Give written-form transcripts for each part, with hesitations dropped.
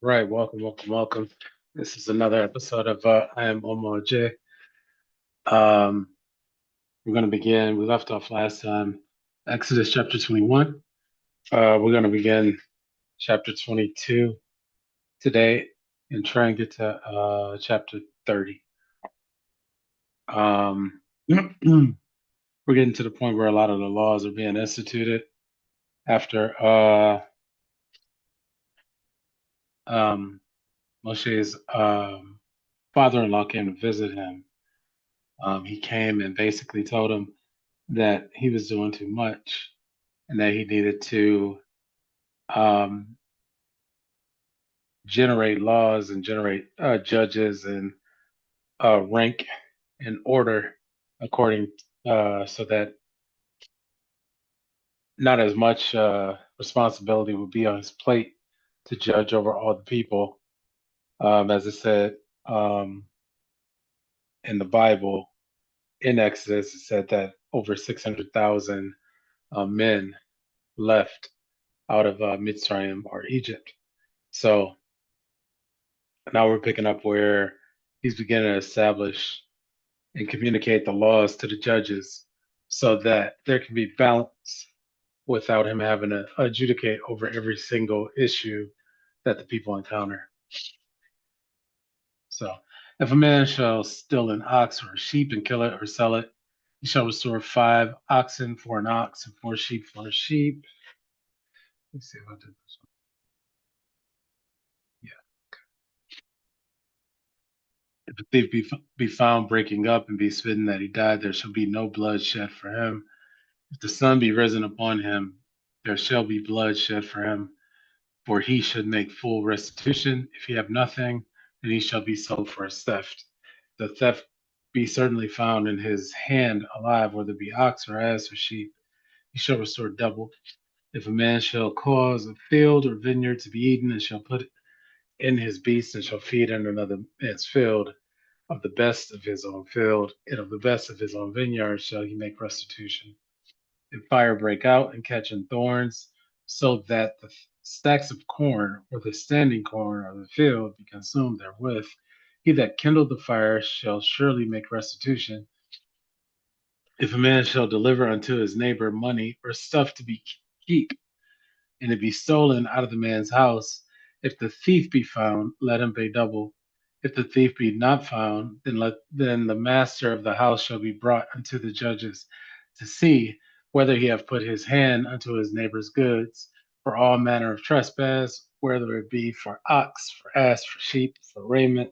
Right, welcome, welcome, welcome. This is another episode of I Am Omo J. Um, we're going to begin. We left off last time, Exodus chapter 21. We're going to begin chapter 22 today and try and get to chapter 30. We're getting to the point where a lot of the laws are being instituted after um, Moshe's father-in-law came to visit him. He came and basically told him that he was doing too much and that he needed to um, generate laws and generate judges and rank and order according so that not as much responsibility would be on his plate to judge over all the people. As I said um, in the Bible, in Exodus, it said that over 600,000 men left out of Mitzrayim or Egypt. So now we're picking up where he's beginning to establish and communicate the laws to the judges so that there can be balance without him having to adjudicate over every single issue that the people encounter. So, if a man shall steal an ox or a sheep and kill it or sell it, he shall restore 5 oxen for an ox and 4 sheep for a sheep. Let's see if I did this one. Yeah. If a thief be found breaking up and be smitten that he died, there shall be no blood shed for him. If the sun be risen upon him, there shall be blood shed for him, for he should make full restitution. If he have nothing, then he shall be sold for his theft. The theft be certainly found in his hand alive, whether it be ox or ass or sheep, he shall restore double. If a man shall cause a field or vineyard to be eaten, and shall put in his beast, and shall feed in another man's field, of the best of his own field, and of the best of his own vineyard shall he make restitution. If fire break out and catch in thorns, so that the stacks of corn or the standing corn of the field be consumed therewith, he that kindled the fire shall surely make restitution. If a man shall deliver unto his neighbor money or stuff to be keep, and it be stolen out of the man's house, if the thief be found, let him pay double. If the thief be not found, then the master of the house shall be brought unto the judges to see whether he have put his hand unto his neighbor's goods for all manner of trespass, whether it be for ox, for ass, for sheep, for raiment,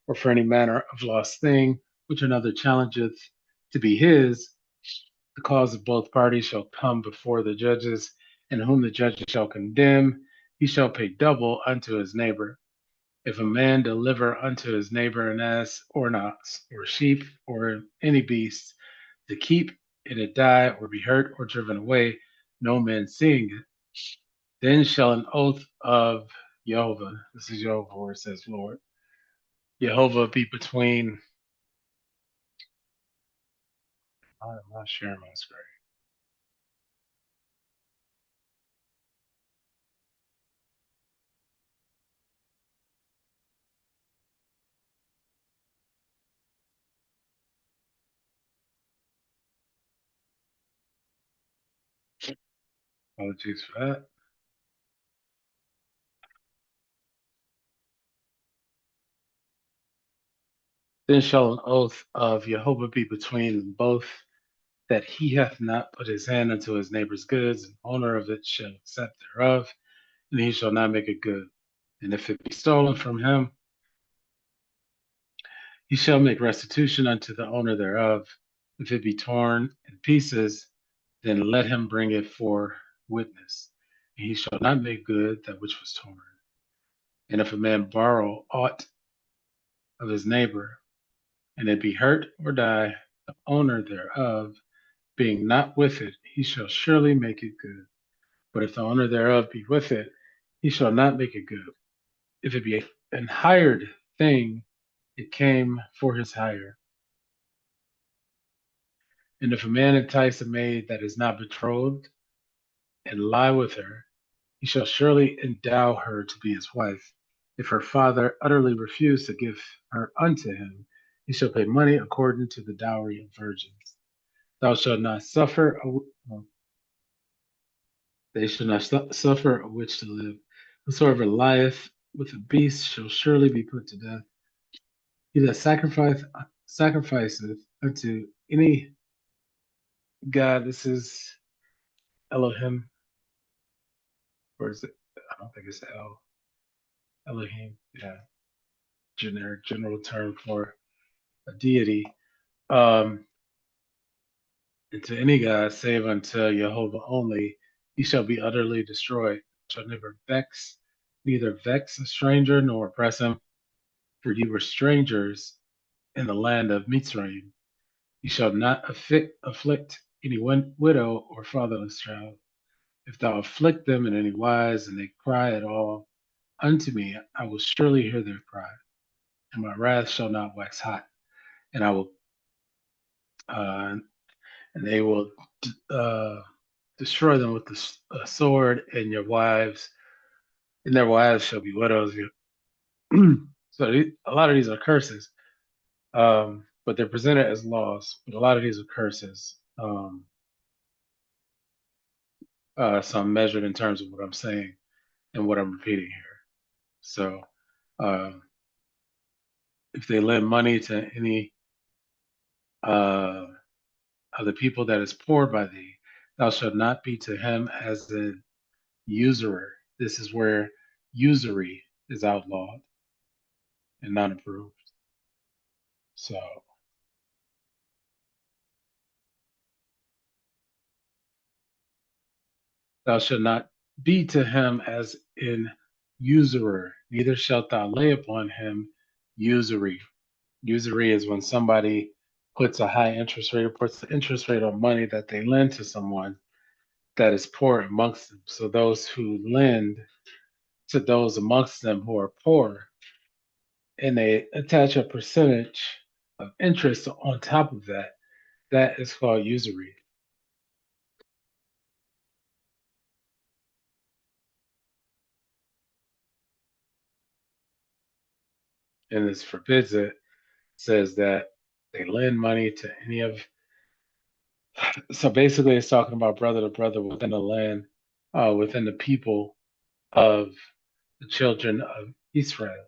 or for any manner of lost thing which another challengeth to be his. The cause of both parties shall come before the judges, and whom the judges shall condemn, he shall pay double unto his neighbor. If a man deliver unto his neighbor an ass or an ox or sheep or any beast to keep, and it die or be hurt or driven away, no man seeing it, then shall an oath of Jehovah, this is Jehovah where it says Lord, Jehovah be between, I'm not sharing my screen. Apologies for that. Then shall an oath of Jehovah be between them both, that he hath not put his hand unto his neighbor's goods, and owner of it shall accept thereof, and he shall not make it good. And if it be stolen from him, he shall make restitution unto the owner thereof. If it be torn in pieces, then let him bring it for witness, and he shall not make good that which was torn. And if a man borrow aught of his neighbor, and it be hurt or die, the owner thereof being not with it, he shall surely make it good. But if the owner thereof be with it, he shall not make it good. If it be an hired thing, it came for his hire. And if a man entice a maid that is not betrothed, and lie with her, he shall surely endow her to be his wife. If her father utterly refuse to give her unto him, he shall pay money according to the dowry of virgins. Thou shalt not suffer they shall not suffer a witch to live. Whosoever lieth with a beast shall surely be put to death. He that sacrificeth unto any god, this is Elohim, or is it? I don't think it's Elohim. Yeah, generic general term for a deity. Um, and to any god save unto Jehovah only, he shall be utterly destroyed. Shall neither vex a stranger nor oppress him, for ye were strangers in the land of Mitzrayim. You shall not afflict any widow or fatherless child. If thou afflict them in any wise, and they cry at all unto me, I will surely hear their cry, and my wrath shall not wax hot, and I will, and they will destroy them with the sword, and your wives, and their wives shall be widows. So a lot of these are curses, but they're presented as laws. But a lot of these are curses. So I'm measured in terms of what I'm saying and what I'm repeating here. So uh, if they lend money to any uh, of the people that is poor by thee, thou shalt not be to him as an usurer. This is where usury is outlawed and not approved. So thou shalt not be to him as an usurer, neither shalt thou lay upon him usury. Usury is when somebody puts a high interest rate or puts the interest rate on money that they lend to someone that is poor amongst them. So those who lend to those amongst them who are poor, and they attach a percentage of interest on top of that, that is called usury. And this forbids it, says that they lend money to any of, so basically it's talking about brother to brother within the land, within the people of the children of Israel.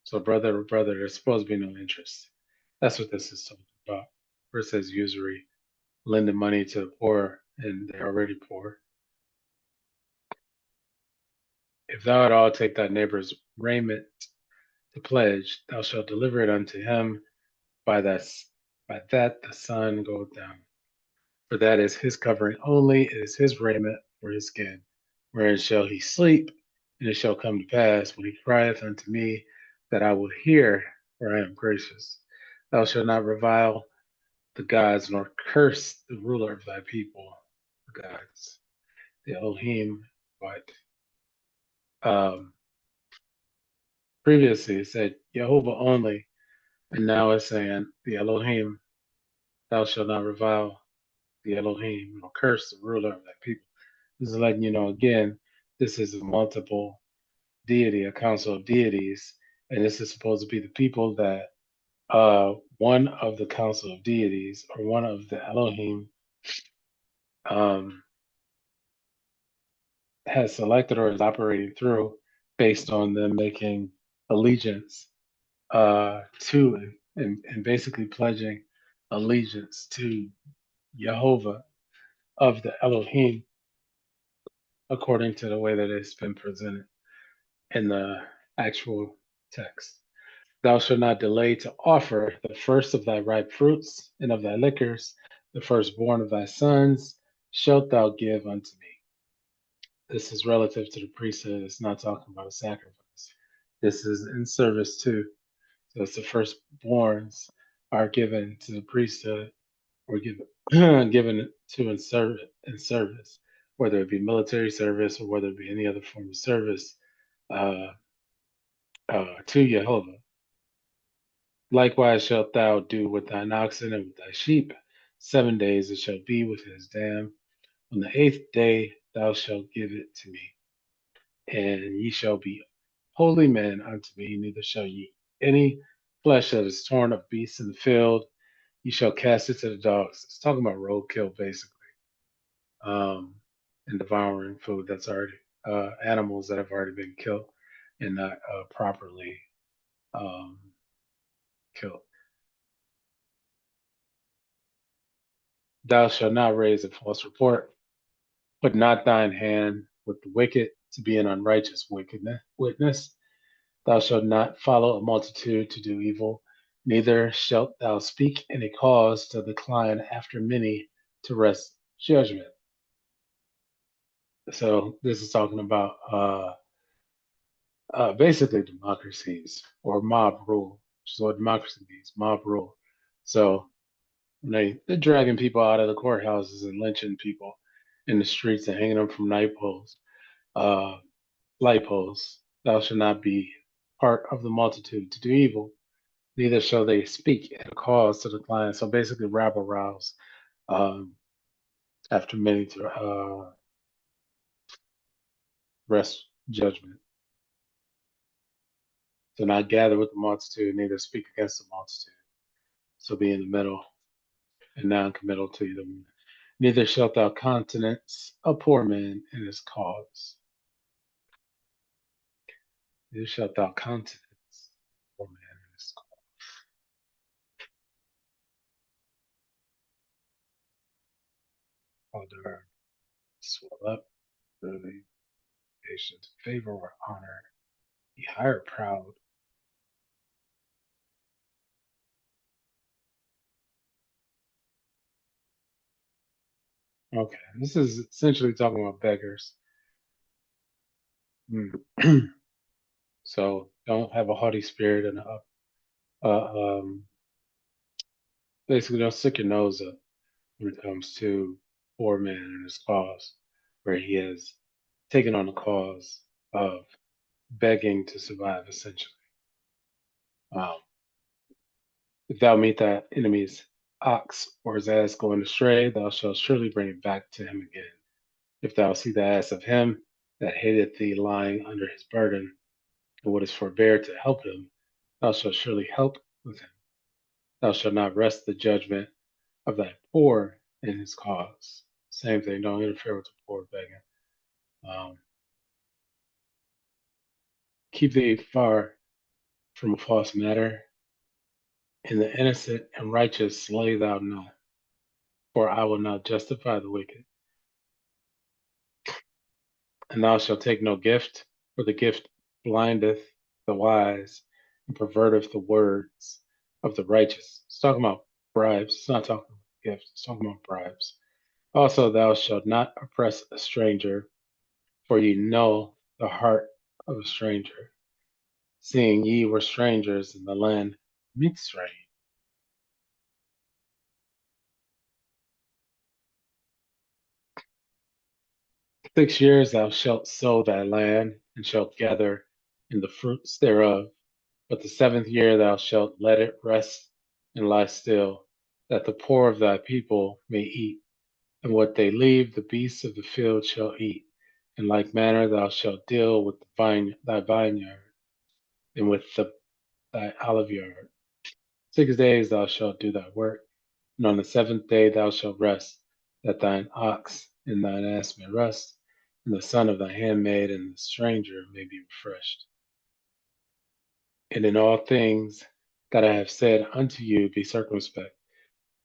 So brother to brother, there's supposed to be no interest. That's what this is talking about. Where it says usury, lending money to the poor and they're already poor. If thou at all take thy neighbor's raiment to pledge, thou shalt deliver it unto him by that the sun goeth down. For that is his covering only, it is his raiment for his skin. Wherein shall he sleep? And it shall come to pass when he crieth unto me that I will hear, for I am gracious. Thou shalt not revile the gods nor curse the ruler of thy people, the gods, the Elohim. But um, previously it said Jehovah only, and now it's saying the Elohim. Thou shalt not revile the Elohim nor curse the ruler of thy people. This is letting you know again, this is a multiple deity, a council of deities, and this is supposed to be the people that one of the council of deities or one of the Elohim um, has selected or is operating through based on them making allegiance to and basically pledging allegiance to Jehovah of the Elohim according to the way that it's been presented in the actual text. Thou shalt not delay to offer the first of thy ripe fruits and of thy liquors, the firstborn of thy sons, shalt thou give unto me. This is relative to the priesthood. It's not talking about a sacrifice. This is in service too. So it's the firstborns are given to the priesthood or given given to in service, whether it be military service or whether it be any other form of service uh, to Jehovah. Likewise shalt thou do with thine oxen and with thy sheep. 7 days it shall be with his dam. On the 8th day thou shalt give it to me, and ye shall be holy men unto me, neither shall ye eat any flesh that is torn of beasts in the field. Ye shall cast it to the dogs. It's talking about roadkill, basically, um, and devouring food that's already animals that have already been killed and not properly um, killed. Thou shalt not raise a false report, put not thine hand with the wicked to be an unrighteous witness. Thou shalt not follow a multitude to do evil, neither shalt thou speak in a cause to decline after many to wrest judgment. So this is talking about basically democracies or mob rule, which is what democracy means, mob rule. So when they're dragging people out of the courthouses and lynching people in the streets and hanging them from uh, light poles. Thou shalt not be part of the multitude to do evil, neither shall they speak at a cause to the client. So basically, rabble rouse um, after many to rest judgment. So not gather with the multitude, neither speak against the multitude. So be in the middle and non-committal to them. Neither shalt thou countenance a poor man in his cause. Neither shalt thou countenance a poor man in his cause. Or swell up, really, patience, favor, or honor. Be high or proud. Okay, this is essentially talking about beggars. Mm. So don't have a haughty spirit and basically don't stick your nose up when it comes to poor man and his cause, where he has taken on the cause of begging to survive. Essentially, um, if thou meet thy enemy's ox or his ass going astray, thou shalt surely bring it back to him again. If thou see the ass of him that hateth thee lying under his burden, and wouldst forbear to help him, thou shalt surely help with him. Thou shalt not rest the judgment of thy poor in his cause. Same thing, don't interfere with the poor begging. Um, keep thee far from a false matter, and the innocent and righteous slay thou not, for I will not justify the wicked. And thou shalt take no gift, for the gift blindeth the wise and perverteth the words of the righteous. It's talking about bribes. It's not talking about gifts. It's talking about bribes. Also, thou shalt not oppress a stranger, for ye know the heart of a stranger, seeing ye were strangers in the land Mitzrayim. 6 years thou shalt sow thy land, and shalt gather in the fruits thereof. But the 7th year thou shalt let it rest and lie still, that the poor of thy people may eat, and what they leave the beasts of the field shall eat. In like manner thou shalt deal with thy vineyard, and with thy oliveyard. 6 days thou shalt do thy work, and on the 7th day thou shalt rest, that thine ox and thine ass may rest, and the son of thy handmaid and the stranger may be refreshed. And in all things that I have said unto you, be circumspect.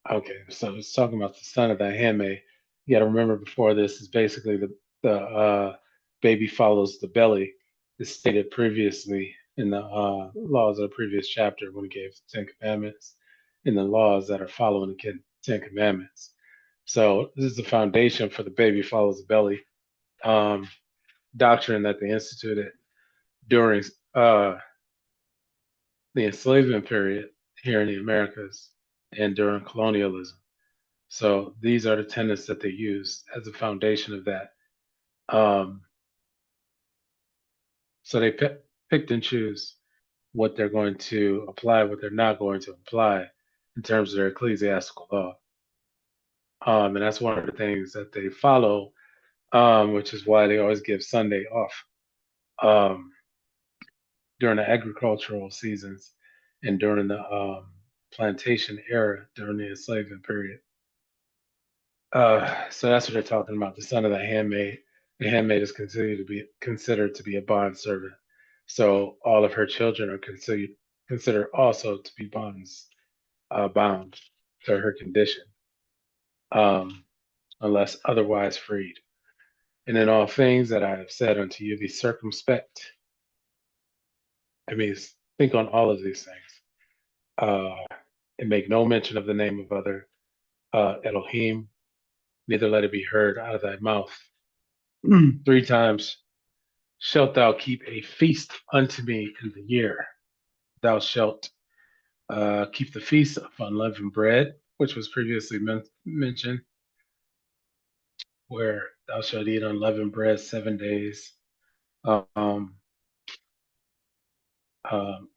Okay, so it's talking about the son of thy handmaid. You got to remember before this is basically the baby follows the belly. Is stated previously in the laws of the previous chapter when he gave the Ten Commandments, in the laws that are following the Ten Commandments. So this is the foundation for the baby follows the belly um, doctrine that they instituted during the enslavement period here in the Americas and during colonialism. So these are the tenets that they use as a foundation of that. Um, so they picked and choose what they're going to apply, what they're not going to apply in terms of their ecclesiastical law. And that's one of the things that they follow, which is why they always give Sunday off um, during the agricultural seasons and during the plantation era during the enslavement period. So that's what they're talking about. The son of the handmaid. The handmaid is considered to be a bond servant. So all of her children are considered also to be bound to her condition, um, unless otherwise freed. And in all things that I have said unto you, be circumspect. It means think on all of these things, uh, and make no mention of the name of other Elohim, neither let it be heard out of thy mouth. 3 times shalt thou keep a feast unto me in the year. Thou shalt keep the feast of unleavened bread, which was previously mentioned, where thou shalt eat unleavened bread 7 days. Um,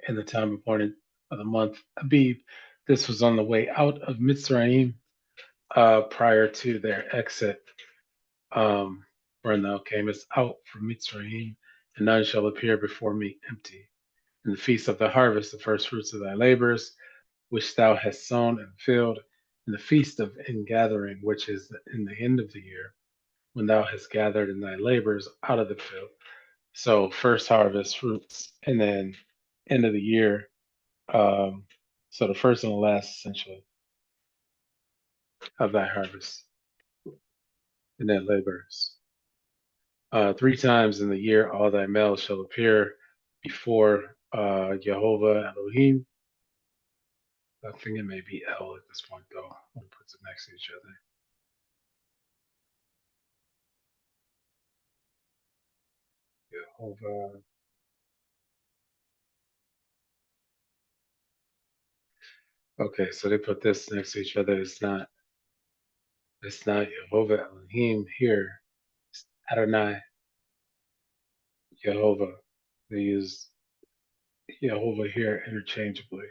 in the time appointed of the month Abib. This was on the way out of Mitzrayim prior to their exit. When thou camest out from Mitzrayim, and none shall appear before me empty. In the feast of the harvest, the first fruits of thy labors, which thou hast sown and filled, in the feast of ingathering, which is in the end of the year, when thou hast gathered in thy labors out of the field. So first harvest fruits, and then end of the year. Um, so the first and the last, essentially, of thy harvest and thy labors. 3 times in the year, all thy males shall appear before Jehovah Elohim. I think it may be El at this point, though, when it puts it next to each other. Jehovah. Okay, so they put this next to each other. It's not Jehovah Elohim here. It's Adonai Jehovah. They use Jehovah here interchangeably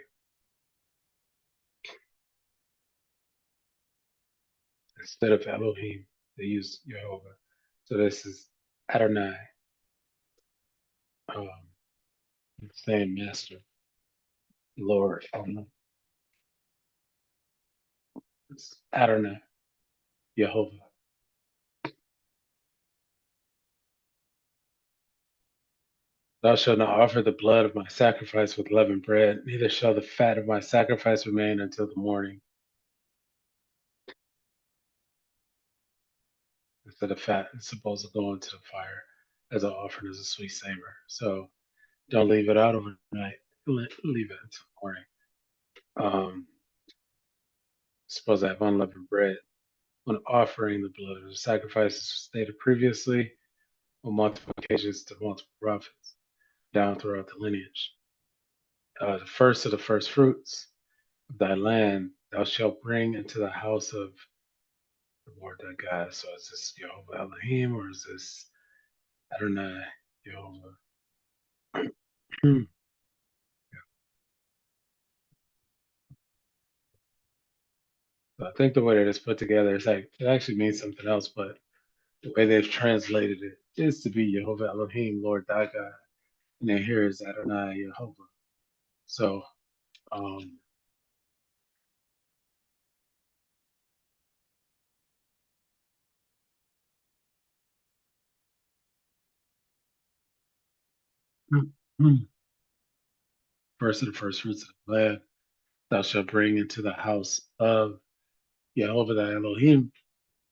instead of Elohim. They use Jehovah. So this is Adonai, um, saying Master, Lord. It's Adonai, Jehovah. Thou shalt not offer the blood of my sacrifice with leavened bread, neither shall the fat of my sacrifice remain until the morning. Instead of fat, it's supposed to go into the fire as an offering as a sweet savor. So don't leave it out overnight. Leave it until the morning. Um, supposed to have unleavened bread when offering the blood of the sacrifices stated previously, on multiple occasions to multiple prophets down throughout the lineage. The first of the first fruits of thy land thou shalt bring into the house of the Lord thy God. So is this Jehovah Elohim or is this Adonai Jehovah? So I think the way that it's put together is like it actually means something else, but the way they've translated it is to be Jehovah Elohim, Lord thy God. And then here is Adonai Jehovah. So um first of the first fruits of the land thou shalt bring into the house of Jehovah thy Elohim.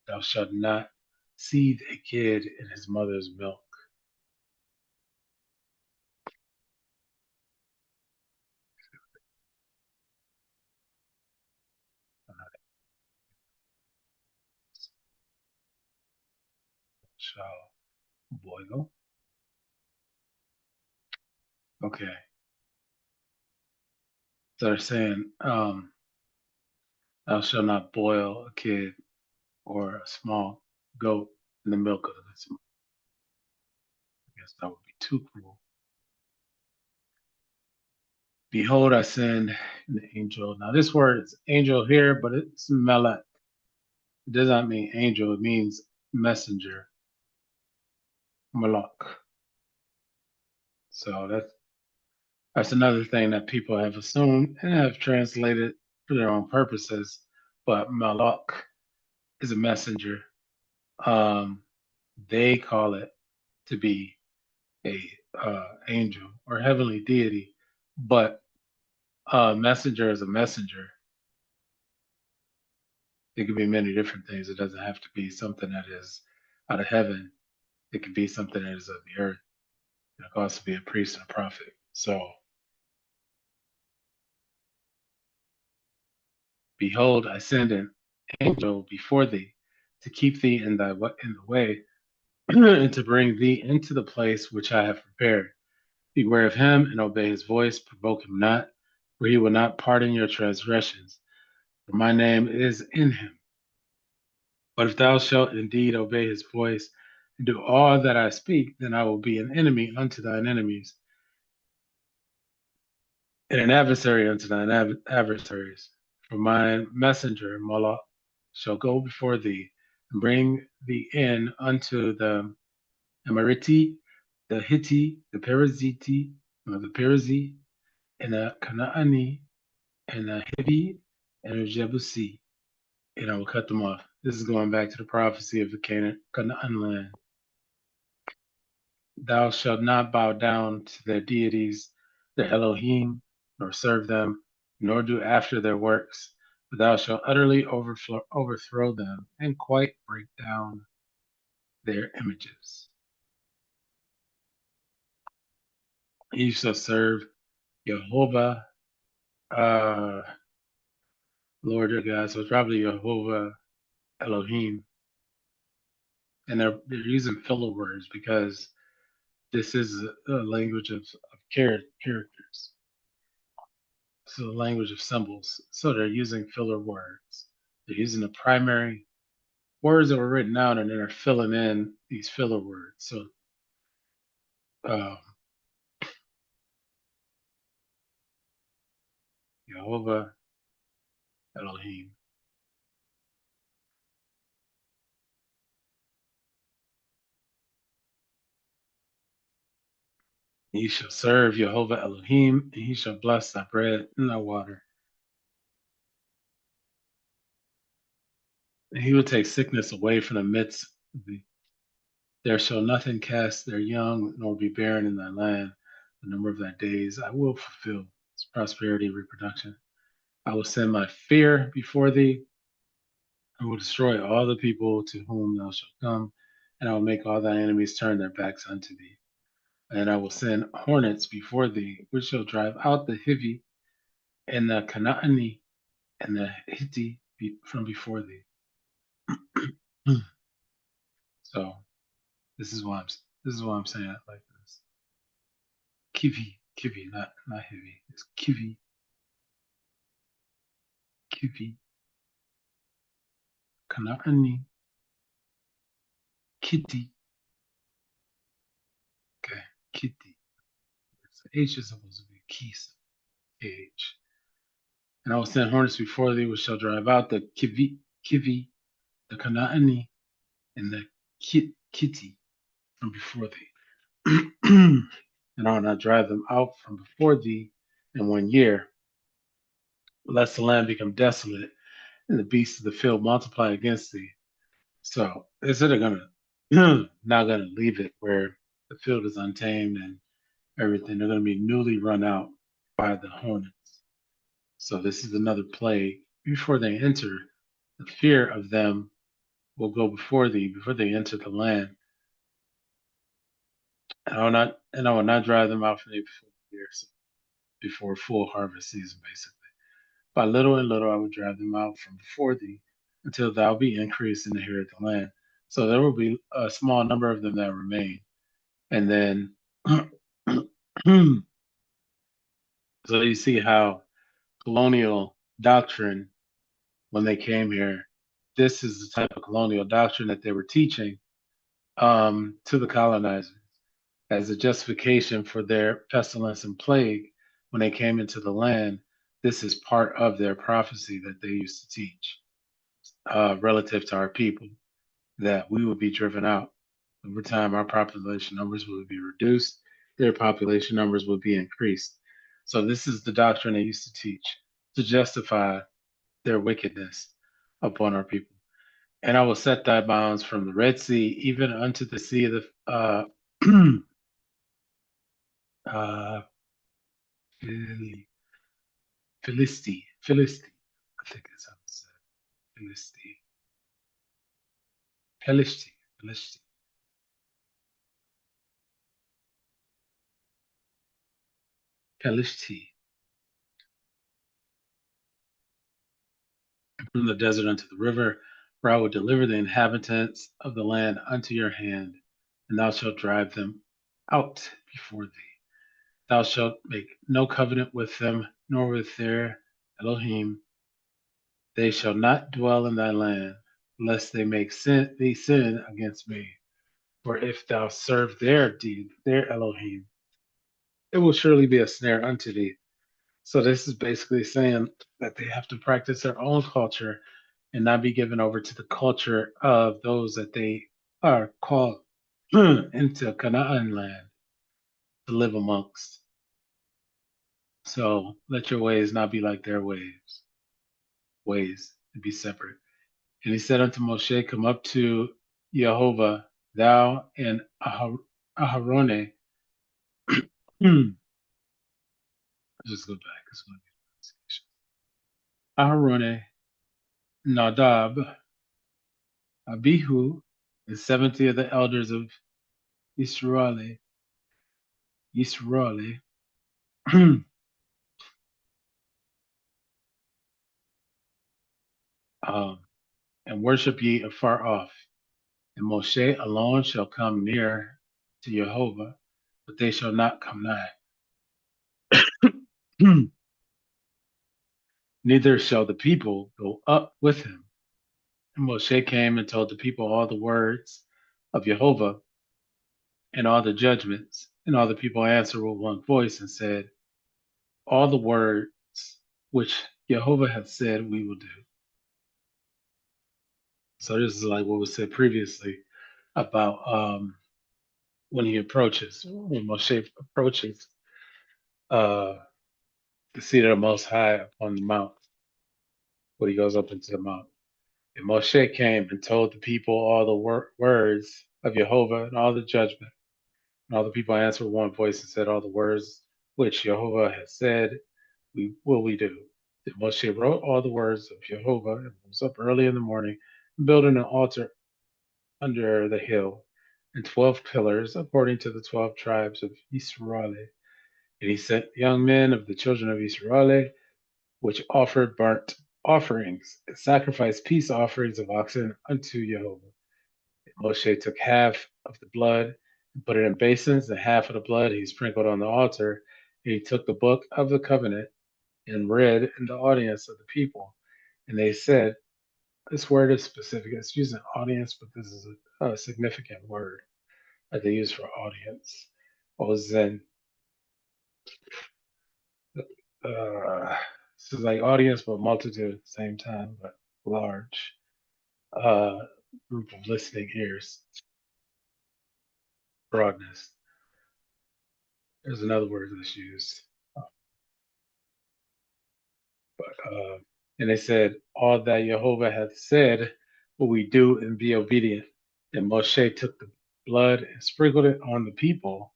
Thou shalt not seethe a kid in his mother's milk. Shall boil. Okay. So they're saying, thou shalt not boil a kid or a small goat in the milk of its mother. I guess that would be too cruel. Behold, I send an angel. Now, this word is angel here, but it's melech. It does not mean angel, it means messenger, malak. So that's another thing that people have assumed and have translated for their own purposes. But malak is a messenger. Um, they call it to be a angel or heavenly deity, but messenger is a messenger. It could be many different things. It doesn't have to be something that is out of heaven. It could be something that is of the earth. It could also be a priest and a prophet. So, behold, I send an angel before thee to keep thee in the way and to bring thee into the place which I have prepared. Beware of him and obey his voice. Provoke him not, for he will not pardon your transgressions. For my name is in him. But if thou shalt indeed obey his voice and do all that I speak, then I will be an enemy unto thine enemies, and an adversary unto thine adversaries. For my messenger Moloch shall go before thee and bring thee in unto the Amoriti, the Hittite, the Perizzite, or the Perizzi, and the Canaani, and the Hivi, and the Jebusi, and I will cut them off. This is going back to the prophecy of the Canaan land. Thou shalt not bow down to their deities, their Elohim, nor serve them, nor do after their works, but thou shalt utterly overthrow them and quite break down their images. Ye shall serve Jehovah, uh, Lord your God. So it's probably Jehovah Elohim. And they're using filler words because this is a language of characters. So the language of symbols. So they're using filler words. They're using the primary words that were written out and they're filling in these filler words. So um, Jehovah Elohim. He shall serve Jehovah Elohim, and he shall bless thy bread and thy water. And he will take sickness away from the midst of thee. There shall nothing cast their young, nor be barren in thy land. The number of thy days I will fulfill. It's prosperity, reproduction. I will send my fear before thee. I will destroy all the people to whom thou shalt come, and I will make all thy enemies turn their backs unto thee. And I will send hornets before thee, which shall drive out the Hivi and the Canaani and the Hitti from before thee. So this is why I'm saying it like this. Kivi, not Hivi. It's Kivi, Canaani, Kitty. Okay, Kitty. The H is supposed to be Kis, H. And I will send hornets before thee, which shall drive out the Kivi, the Canaani, and the Kitty from before thee. And I will not drive them out from before thee in 1 year, lest the land become desolate and the beasts of the field multiply against thee. So they said they're gonna not gonna leave it where the field is untamed and everything. They're gonna be newly run out by the hornets. So this is another plague. Before they enter, the fear of them will go before thee, before they enter the land. And I will not drive them out from thee before years, before full harvest season, basically. By little and little I will drive them out from before thee, until thou be increased and inherit the land. So there will be a small number of them that remain. And then so you see how colonial doctrine, when they came here, this is the type of colonial doctrine that they were teaching to the colonizers as a justification for their pestilence and plague when they came into the land. This is part of their prophecy that they used to teach. relative to our people, that we would be driven out. Over time, our population numbers would be reduced, their population numbers would be increased. So, this is the doctrine they used to teach to justify their wickedness upon our people. And I will set thy bounds from the Red Sea even unto the sea of the uh, Philisti. I think that's how it's said. Philisti, Pelishti, Pelishti, Pelishti, from the desert unto the river, for I will deliver the inhabitants of the land unto your hand, and thou shalt drive them out before thee. Thou shalt make no covenant with them, nor with their Elohim. They shall not dwell in thy land, lest they make thee sin against me. For if thou serve their Elohim, it will surely be a snare unto thee. So this is basically saying that they have to practice their own culture and not be given over to the culture of those that they are called into Canaan land to live amongst. So let your ways not be like their ways to be separate. And he said unto Moshe, come up to Jehovah, thou and Aharone. Let's just go back. Aharone, Nadab, Abihu, and 70 of the elders of Israel, Israel, um, and worship ye afar off. And Moshe alone shall come near to Jehovah, but they shall not come nigh. Neither shall the people go up with him. And Moshe came and told the people all the words of Jehovah and all the judgments. And all the people answered with one voice and said, all the words which Jehovah hath said we will do. So this is like what was said previously about when Moshe approaches uh, the seat of the Most High upon the mount, when he goes up into the mount. And Moshe came and told the people all the words of Jehovah and all the judgment. And all the people answered with one voice and said, all the words which Jehovah has said, we do. Then Moshe wrote all the words of Jehovah and was up early in the morning, building an altar under the hill, and 12 pillars according to the 12 tribes of Israel. And he sent young men of the children of Israel, which offered burnt offerings and sacrificed peace offerings of oxen unto Jehovah. And Moshe took half of the blood and put it in basins, and half of the blood he sprinkled on the altar. And he took the book of the covenant and read in the audience of the people. And they said, this word is specific. It's used in audience, but this is a significant word that they use for audience. Ozen. This is like audience, but multitude at the same time, but large uh, group of listening ears. Broadness. There's another word that's used. But and they said, all that Jehovah hath said will we do and be obedient. And Moshe took the blood and sprinkled it on the people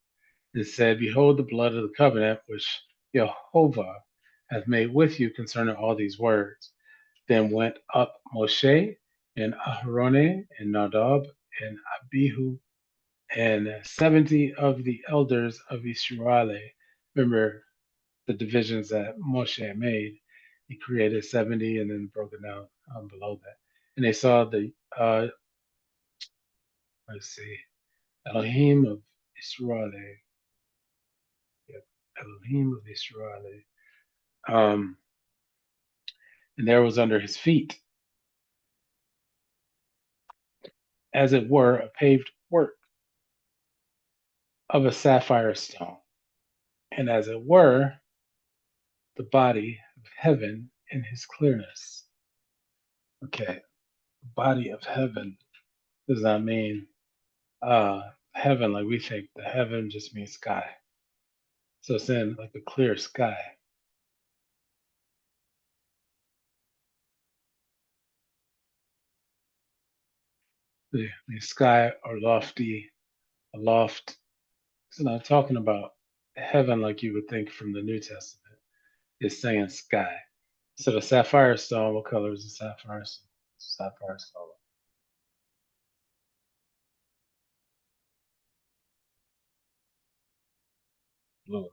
and said, behold the blood of the covenant which Jehovah hath made with you concerning all these words. Then went up Moshe and Aharon and Nadab and Abihu and 70 of the elders of Israel. Remember the divisions that Moshe made. He created 70 and then broke it down below that. And they saw the, let's see, Elohim of Israel. Yep, Elohim of Israel. Um, and there was under his feet, as it were, a paved work of a sapphire stone, and as it were, the body of heaven in his clearness. Okay, body of heaven does not mean heaven like we think. The heaven just means sky. So it's in like a clear sky. The sky or lofty, aloft. It's not talking about heaven like you would think from the New Testament. It's saying sky. So the sapphire stone, what color is the sapphire stone? Sapphire stone. Blue.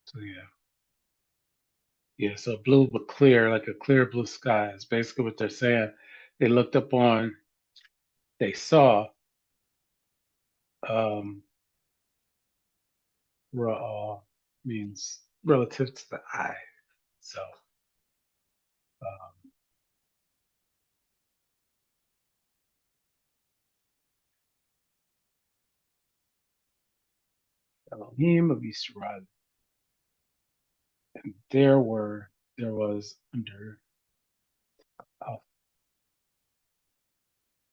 So yeah. Yeah, so blue but clear, like a clear blue sky is basically what they're saying. They looked up on, they saw um Ra'ah means relative to the eye. So um Elohim of Israel. And there was under uh,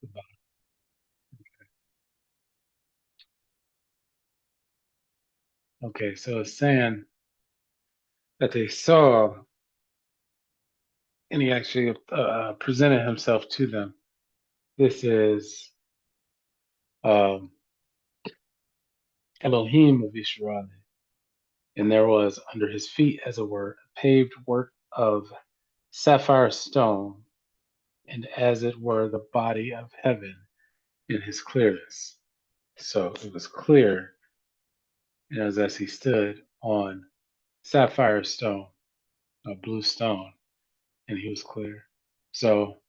the bottom. Okay, so it's saying that they saw and he actually presented himself to them. This is um, Elohim of Israel, and there was under his feet, as it were, a paved work of sapphire stone, and as it were, the body of heaven in his clearness. So it was clear, and as he stood on sapphire stone, a blue stone, and he was clear. So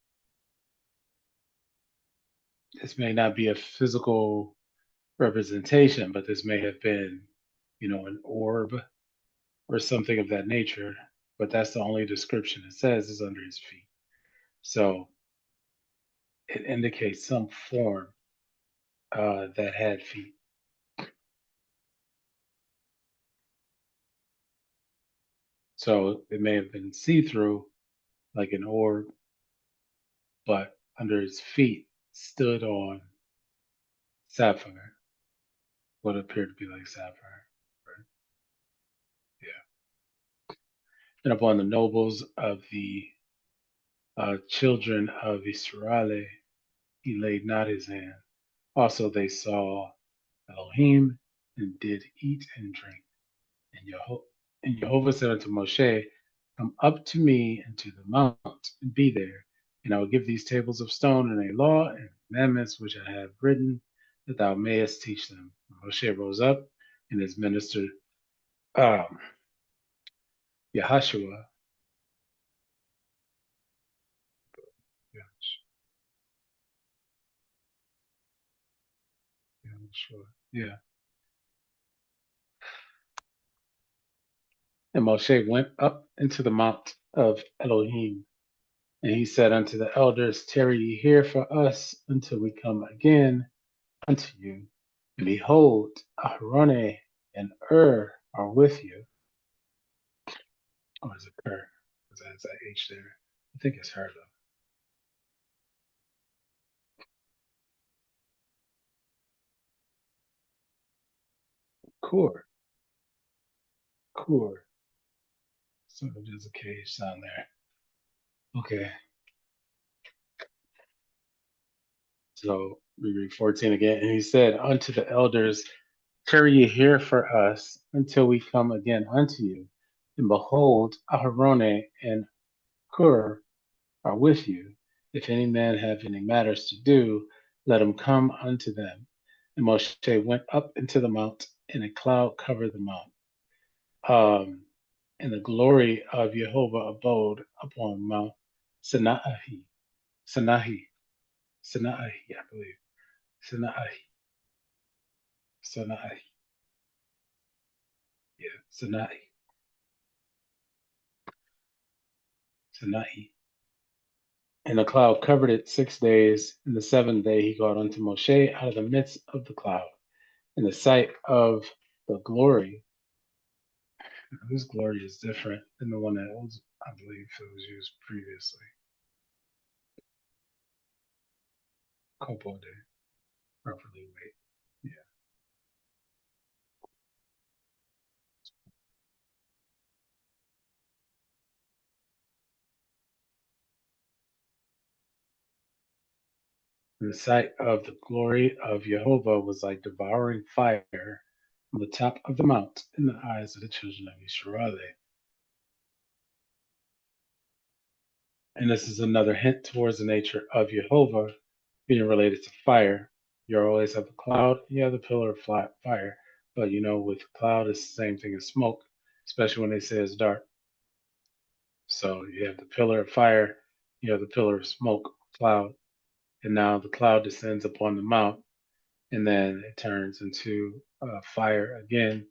this may not be a physical representation, but this may have been, an orb or something of that nature. But that's the only description it says is under his feet. So it indicates some form that had feet. So it may have been see through like an orb, but under his feet stood on sapphire, what appeared to be like sapphire. Right? Yeah. And upon the nobles of the children of Israel, he laid not his hand. Also, they saw Elohim and did eat and drink. And, and Jehovah said unto Moshe, come up to me into the mount and be there, and I will give these tables of stone and a law and commandments which I have written, that thou mayest teach them. And Moshe rose up and his minister um, Yahashua, Yahashua, yeah. And Moshe went up into the mount of Elohim, and he said unto the elders, tarry ye here for us until we come again unto you. And behold, Aharone and are with you. Or is it Ur? Because that's that H there. I think it's her though. Kur. Kur. So there's a K sound there. Okay. So we read 14 again. And he said unto the elders, tarry ye here for us until we come again unto you. And behold, Aharone and Kur are with you. If any man have any matters to do, let him come unto them. And Moshe went up into the mount, and a cloud covered the mount. And the glory of Jehovah abode upon Mount Sanahi. Sanahi. Sinai, I believe. Sinai, Sinai, yeah, Sinai, Sinai. And the cloud covered it 6 days. And the seventh day he called unto Moshe out of the midst of the cloud, in the sight of the glory. Whose glory is different than the one that was, I believe, it was used previously. Couple day, properly wait. Yeah. And the sight of the glory of Jehovah was like devouring fire on the top of the mount in the eyes of the children of Israel. And this is another hint towards the nature of Jehovah being related to fire. You always have the cloud, you have the pillar of fire. But with cloud, it's the same thing as smoke, especially when they say it's dark. So you have the pillar of fire, you have the pillar of smoke, cloud, and now the cloud descends upon the mount, and then it turns into fire again.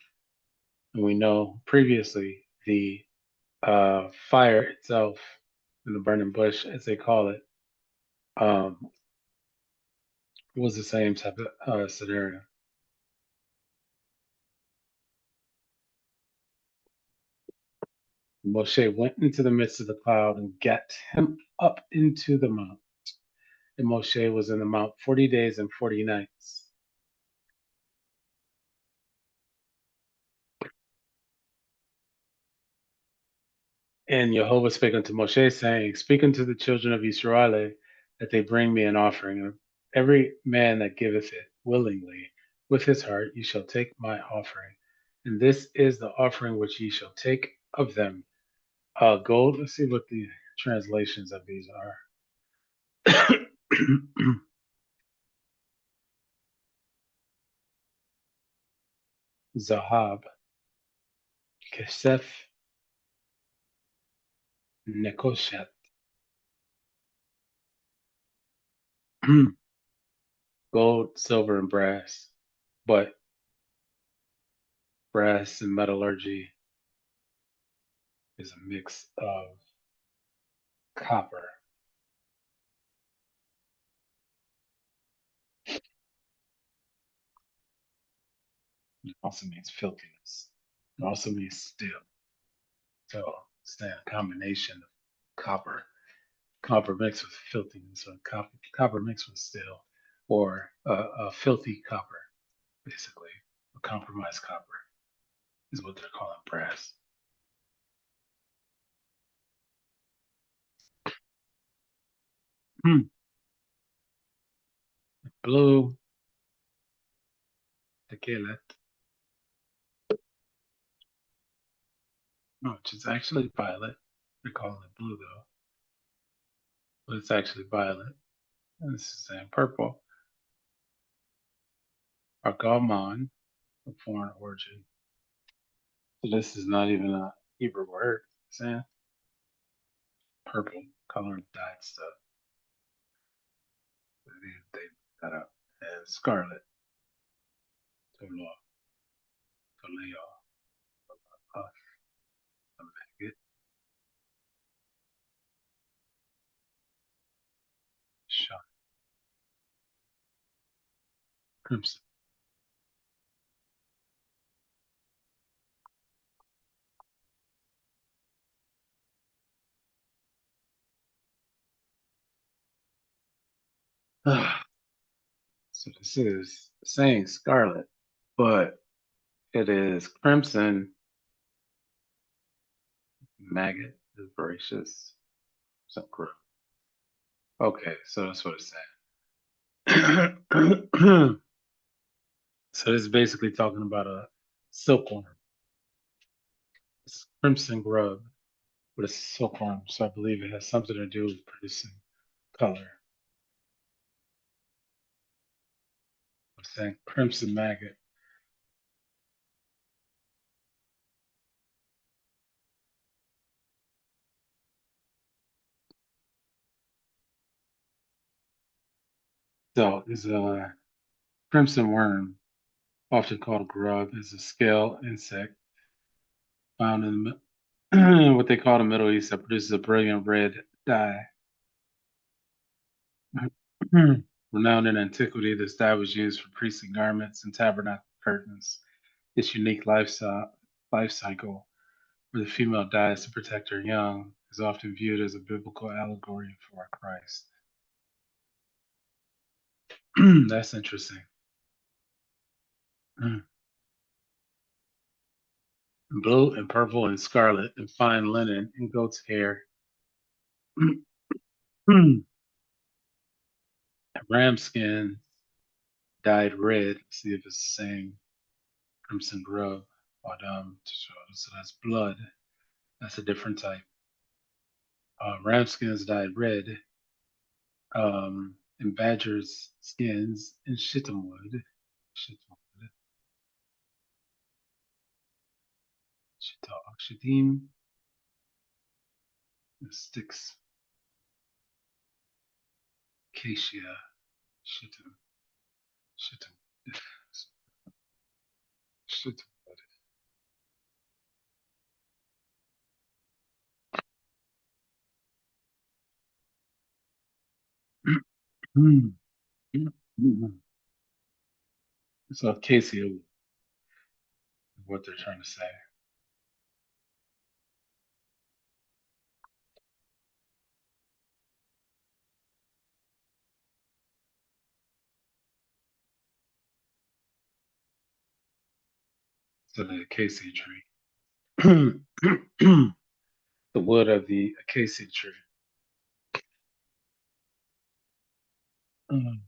And we know previously the fire itself, in the burning bush, as they call it, um, was the same type of scenario. Moshe went into the midst of the cloud and got him up into the mount. And Moshe was in the mount 40 days and 40 nights. And Jehovah spake unto Moshe, saying, Speak unto the children of Israel that they bring me an offering. And every man that giveth it willingly with his heart, ye shall take my offering. And this is the offering which ye shall take of them. Gold. Let's see what the translations of these are. Zahab, Kesef, Nekoshet. Gold, silver, and brass. But brass and metallurgy is a mix of copper. It also means filthiness. It also means steel. So it's that combination of copper, copper mixed with filthiness, or copper mixed with steel, or a filthy copper, basically. A compromised copper is what they're calling brass. Hmm. Blue, tequila, which is actually violet. They're calling it blue though, but it's actually violet. And this is saying purple. Argalman, of foreign origin. So this is not even a Hebrew word. It's saying purple, color of dyed stuff. They got up and scarlet, Tolo, Toleo, uh, a maggot, shot, crimson. So this is saying scarlet, but it is crimson, maggot, is voracious, some group. Okay, so that's what it's saying. So this is basically talking about a silkworm. It's crimson grub with a silkworm, so I believe it has something to do with producing color. I'm saying crimson maggot. So is a crimson worm, often called a grub, is a scale insect found in what they call the Middle East that produces a brilliant red dye. Renowned in antiquity, this dye was used for priestly garments and tabernacle curtains. Its unique life cycle, where the female dies to protect her young, is often viewed as a biblical allegory for Christ. That's interesting. Mm. Blue and purple and scarlet and fine linen and goat's hair. Ram skin dyed red. See if it's the same crimson grub. But so that's blood. That's a different type. Ram skins dyed red. And badger's skins and shittim wood. Shittim wood. Shittim. Sticks. Acacia. Shittim. Shittim. Shittim wood. So acacia is what they're trying to say. So the acacia tree. The wood of the acacia tree. Mm.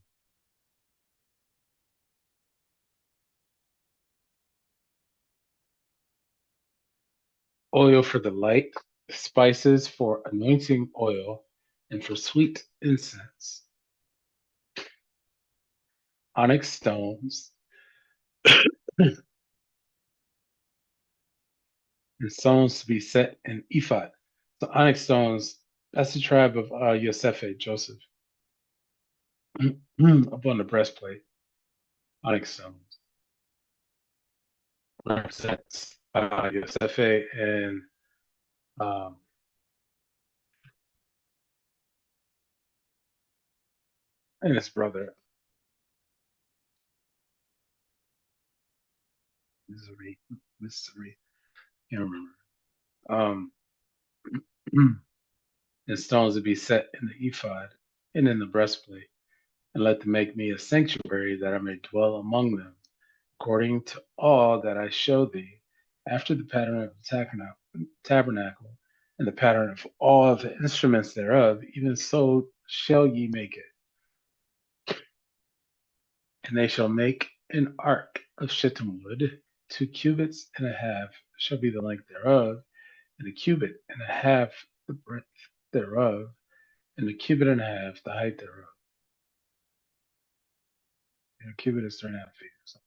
Oil for the light, spices for anointing oil, and for sweet incense. Onyx stones and stones to be set in ephod. So onyx stones, that's the tribe of Yosef, Joseph, upon the breastplate. Onyx stones represents Yosef um, and his brother Misery, Mystery. Can't remember. Um, and stones to be set in the ephod and in the breastplate, and let them make me a sanctuary that I may dwell among them, according to all that I show thee, after the pattern of the tabernacle and the pattern of all the instruments thereof, even so shall ye make it. And they shall make an ark of shittim wood, 2 cubits and a half shall be the length thereof, and a cubit and a half the breadth thereof, and a cubit and a half the height thereof. And a cubit is 3.5 feet or something.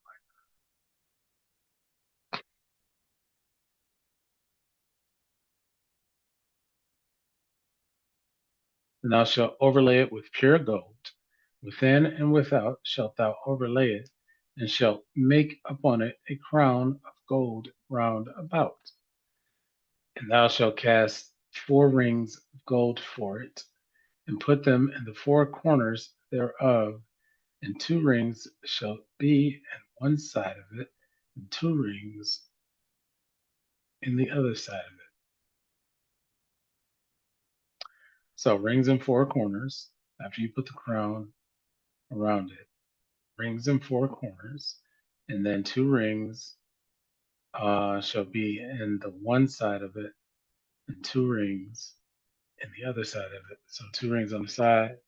And thou shalt overlay it with pure gold. Within and without shalt thou overlay it, and shalt make upon it a crown of gold round about. And thou shalt cast 4 rings of gold for it, and put them in the 4 corners thereof, and 2 rings shall be in one side of it, and 2 rings in the other side of it. So rings in 4 corners, after you put the crown around it, rings in 4 corners, and then 2 rings shall be in the one side of it, and 2 rings in the other side of it. So 2 rings on the side,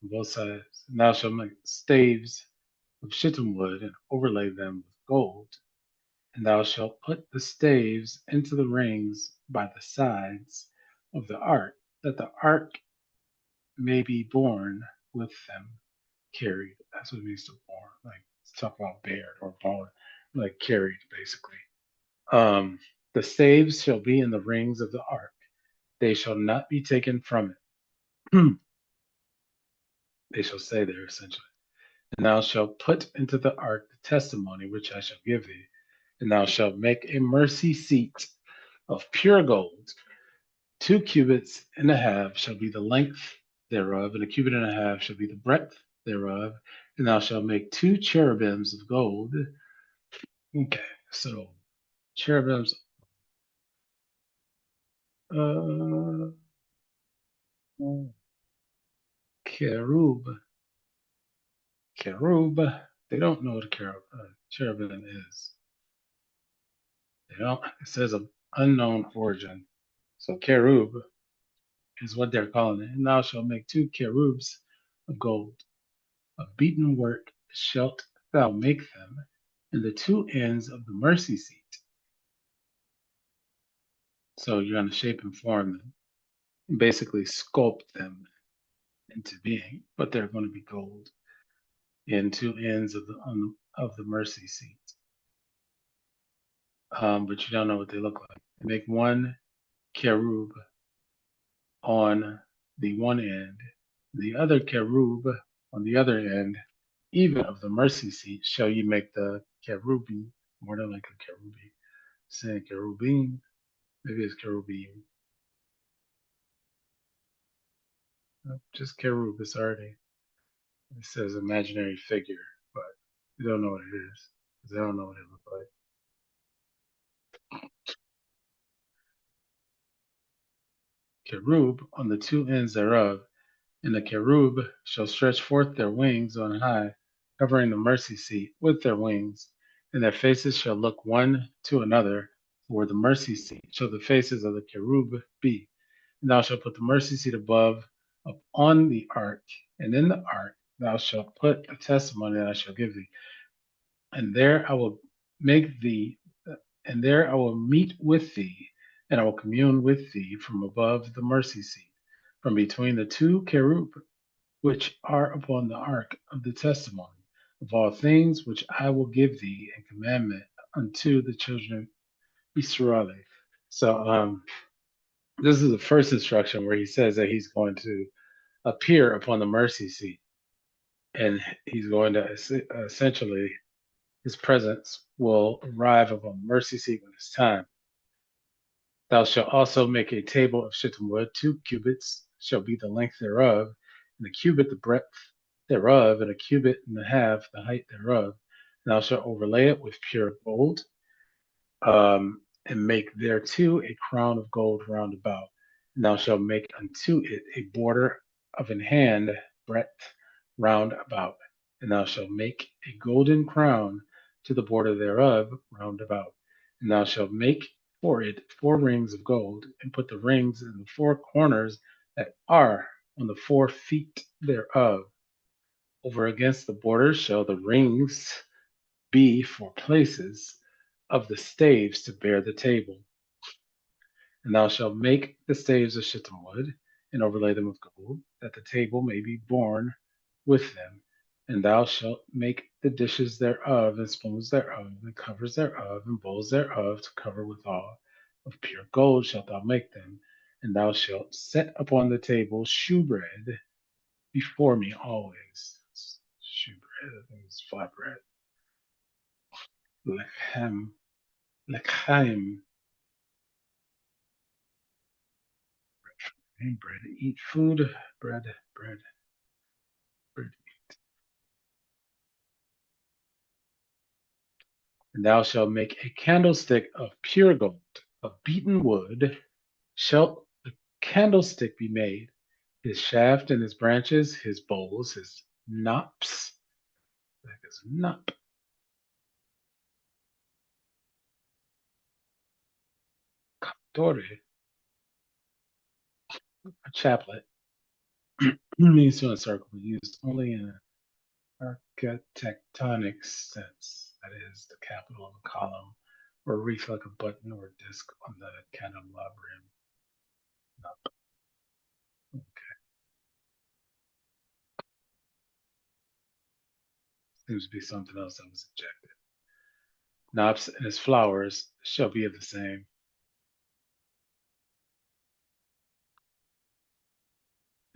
on both sides. And thou shalt make staves of shittim wood and overlay them with gold. And thou shalt put the staves into the rings by the sides of the ark, that the ark may be borne with them, carried. That's what it means to born. Like talk about bared or born, like carried basically. Um, the staves shall be in the rings of the ark; they shall not be taken from it. They shall stay there essentially. And thou shalt put into the ark the testimony which I shall give thee, and thou shalt make a mercy seat of pure gold. 2 cubits and a half shall be the length thereof, and a cubit and a half shall be the breadth thereof. And thou shalt make 2 cherubims of gold. Okay, so cherubims, uh, cherub, cherub. They don't know what a cherubim is. They don't. It says of unknown origin. So cherub is what they're calling it. And thou shalt make 2 cherubs of gold. Of beaten work shalt thou make them, and the 2 ends of the mercy seat. So you're going to shape and form them, and basically sculpt them into being, but they're going to be gold in 2 ends of the mercy seat. But you don't know what they look like. Make 1 cherub on the one end, the other cherub on the other end, even of the mercy seat, shall you make the cherubi, more than like a cherubi, saying cherubim, maybe it's cherubim, just cherub, it's already, it says imaginary figure, but you don't know what it is, because I don't know what it looks like. Cherub on the 2 ends thereof, and the cherub shall stretch forth their wings on high, covering the mercy seat with their wings, and their faces shall look one to another toward the mercy seat, shall the faces of the cherub be. And thou shalt put the mercy seat above upon the ark, and in the ark thou shalt put the testimony that I shall give thee. And there I will make thee, and there I will meet with thee, and I will commune with thee from above the mercy seat, from between the 2 cherub which are upon the ark of the testimony of all things which I will give thee in commandment unto the children of Israel. So this is the first instruction where he says that he's going to appear upon the mercy seat, and he's going to essentially his presence will arrive upon the mercy seat when it's time. Thou shalt also make a table of shittim wood. 2 cubits shall be the length thereof, and a cubit the breadth thereof, and a cubit and a half the height thereof. Thou shalt overlay it with pure gold, and make thereto a crown of gold round about. And thou shalt make unto it a border of an hand breadth round about. And thou shalt make a golden crown to the border thereof round about. And thou shalt make for it 4 rings of gold, and put the rings in the 4 corners that are on the 4 feet thereof. Over against the border shall the rings be for places of the staves to bear the table. And thou shalt make the staves of shittim wood, and overlay them with gold, that the table may be borne with them. And thou shalt make the dishes thereof, and spoons thereof, and covers thereof, and bowls thereof, to cover withal. Of pure gold shalt thou make them. And thou shalt set upon the table shewbread before me always. Shewbread, I think it's flatbread. Lechem, lechem, bread, eat food, bread, bread, bread. And thou shalt make a candlestick of pure gold, of beaten wood. Shall the candlestick be made, his shaft and his branches, his bowls, his knops, like his knop, captore, a chaplet, means to encircle, used only in an architectonic sense, that is, the capital of a column, or a wreath like a button or disc on the candelabrum. Seems to be something else that was ejected. Knops and his flowers shall be of the same.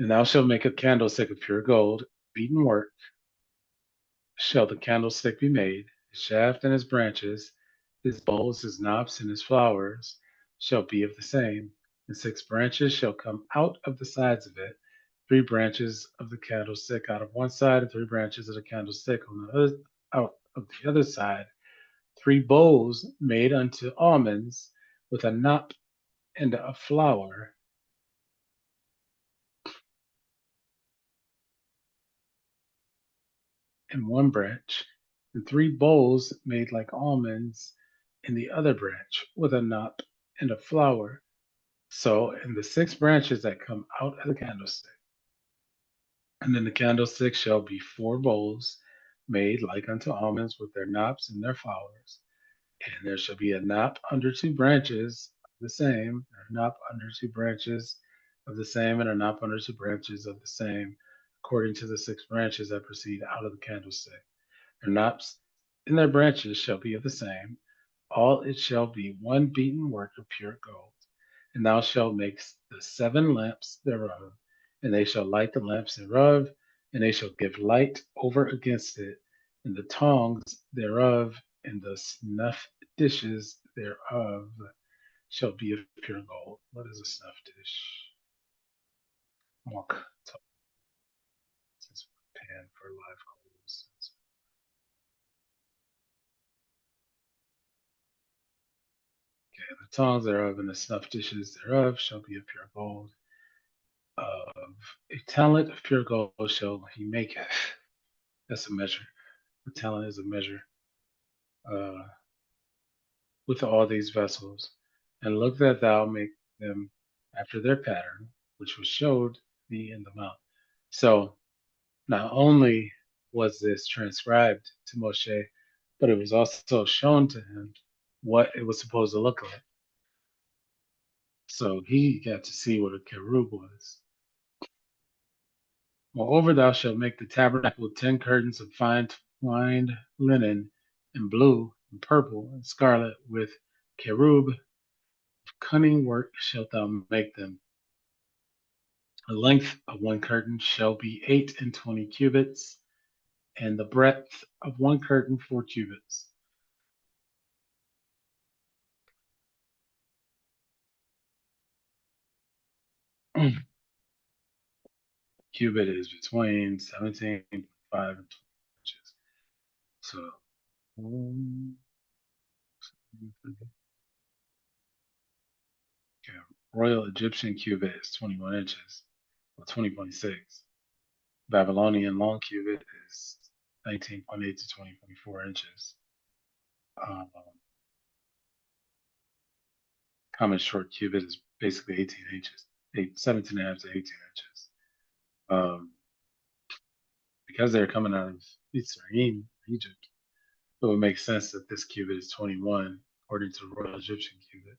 And thou shalt make a candlestick of pure gold, beaten work shall the candlestick be made, his shaft and his branches, his bowls, his knops, and his flowers shall be of the same. And 6 branches shall come out of the sides of it, 3 branches of the candlestick out of one side, and 3 branches of the candlestick on the other out of the other side. 3 bowls made unto almonds, with a knop and a flower in one branch, and 3 bowls made like almonds in the other branch, with a knot and a flower. So, in the 6 branches that come out of the candlestick, and in the candlestick shall be 4 bowls made like unto almonds, with their knops and their flowers. And there shall be a knot under 2 branches of the same, a knot under 2 branches of the same, and a knot under 2 branches of the same, according to the 6 branches that proceed out of the candlestick. Their knops and their branches shall be of the same. All it shall be one beaten work of pure gold. And thou shalt make the 7 lamps thereof, and they shall light the lamps thereof, and they shall give light over against it, and the tongs thereof and the snuff dishes thereof shall be of pure gold. What is a snuff dish? Mark since pan for live coals. Okay, the tongs thereof and the snuff dishes thereof shall be of pure gold. Of a talent of pure gold shall he make it. That's a measure. A talent is a measure. Uh, with all these vessels, and look that thou make them after their pattern, which was showed thee in the mount. So not only was this transcribed to Moshe, but it was also shown to him what it was supposed to look like. So he got to see what a cherub was. Moreover, thou shalt make the tabernacle 10 curtains of fine twined linen, and blue, and purple, and scarlet, with cherub cunning work shalt thou make them. The length of one curtain shall be 8 and 20 cubits, and the breadth of one curtain 4 cubits. Cubit is between 17.5 and 20 inches. So, okay, Royal Egyptian cubit is 21 inches, or 20.6. Babylonian long cubit is 19.8 to 20.4 inches. Um, common short cubit is basically 18 inches, 17 and a half to 18 inches. Um, because they're coming out of Mitzrayim, Egypt, it would make sense that this cubit is 21 according to the Royal Egyptian cubit.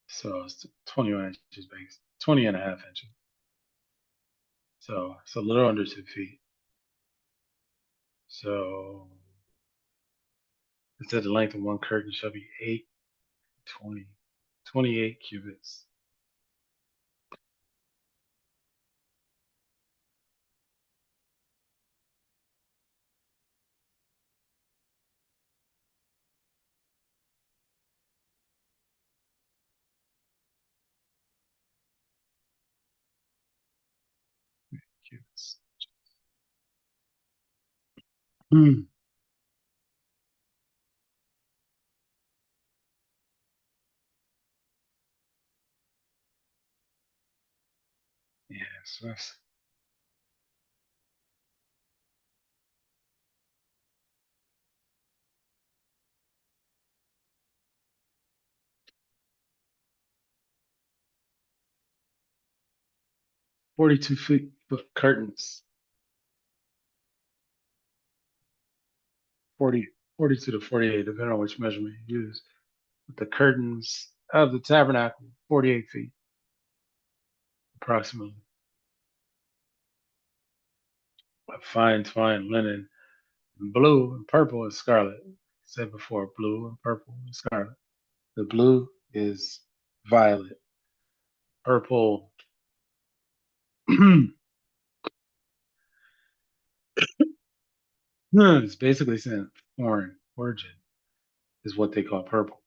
So it's 21 inches base, 20 and a half inches. So it's a little under 2 feet. So it said the length of one curtain shall be 8, 20, 28 cubits. Cubits. Hmm. Yeah, so that's 42 feet foot curtains. 40, 42 to 48, depending on which measurement you use. With the curtains of the tabernacle, 48 feet approximately. Of fine twined linen, blue and purple and scarlet. I said before, blue and purple and scarlet. The blue is violet. Purple It's basically saying foreign origin is what they call purple.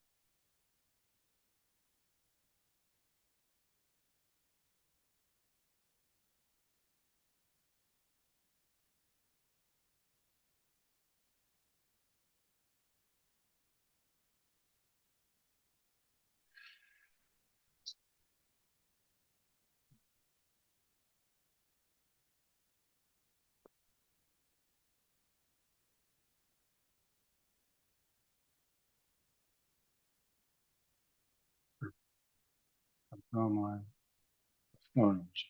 Online foreign origin,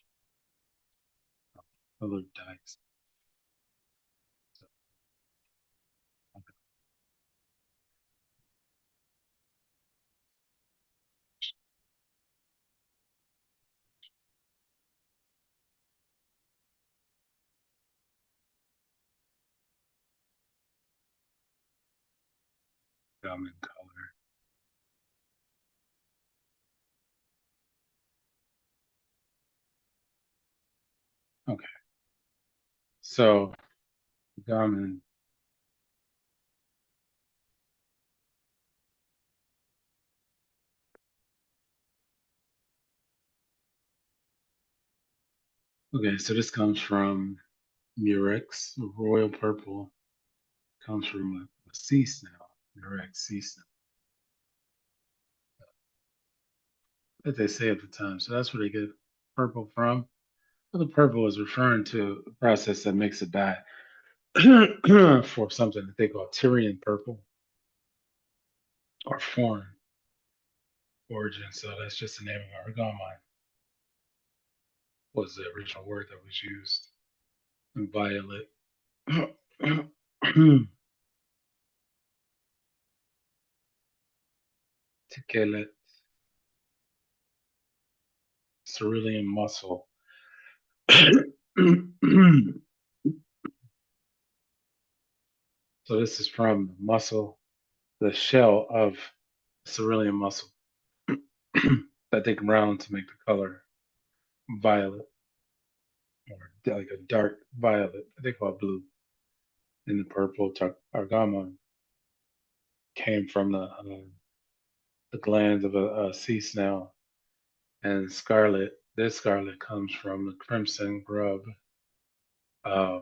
other dikes. Common color. Okay, so common. Okay, so this comes from Murex, royal purple. Comes from a sea snail, Murex sea snail. That they say at the time. So that's where they get purple from. Well, the purple is referring to a process that makes a dye for something that they call Tyrian purple or foreign origin. So that's just the name of argamine, was the original word that was used. And violet. Tekelet, cerulean mussel. So this is from the mussel, the shell of cerulean mussel that they ground to make the color violet or like a dark violet. They call it blue. And the purple argamon came from the glands of a sea snail. And scarlet, this scarlet comes from the crimson grub, uh,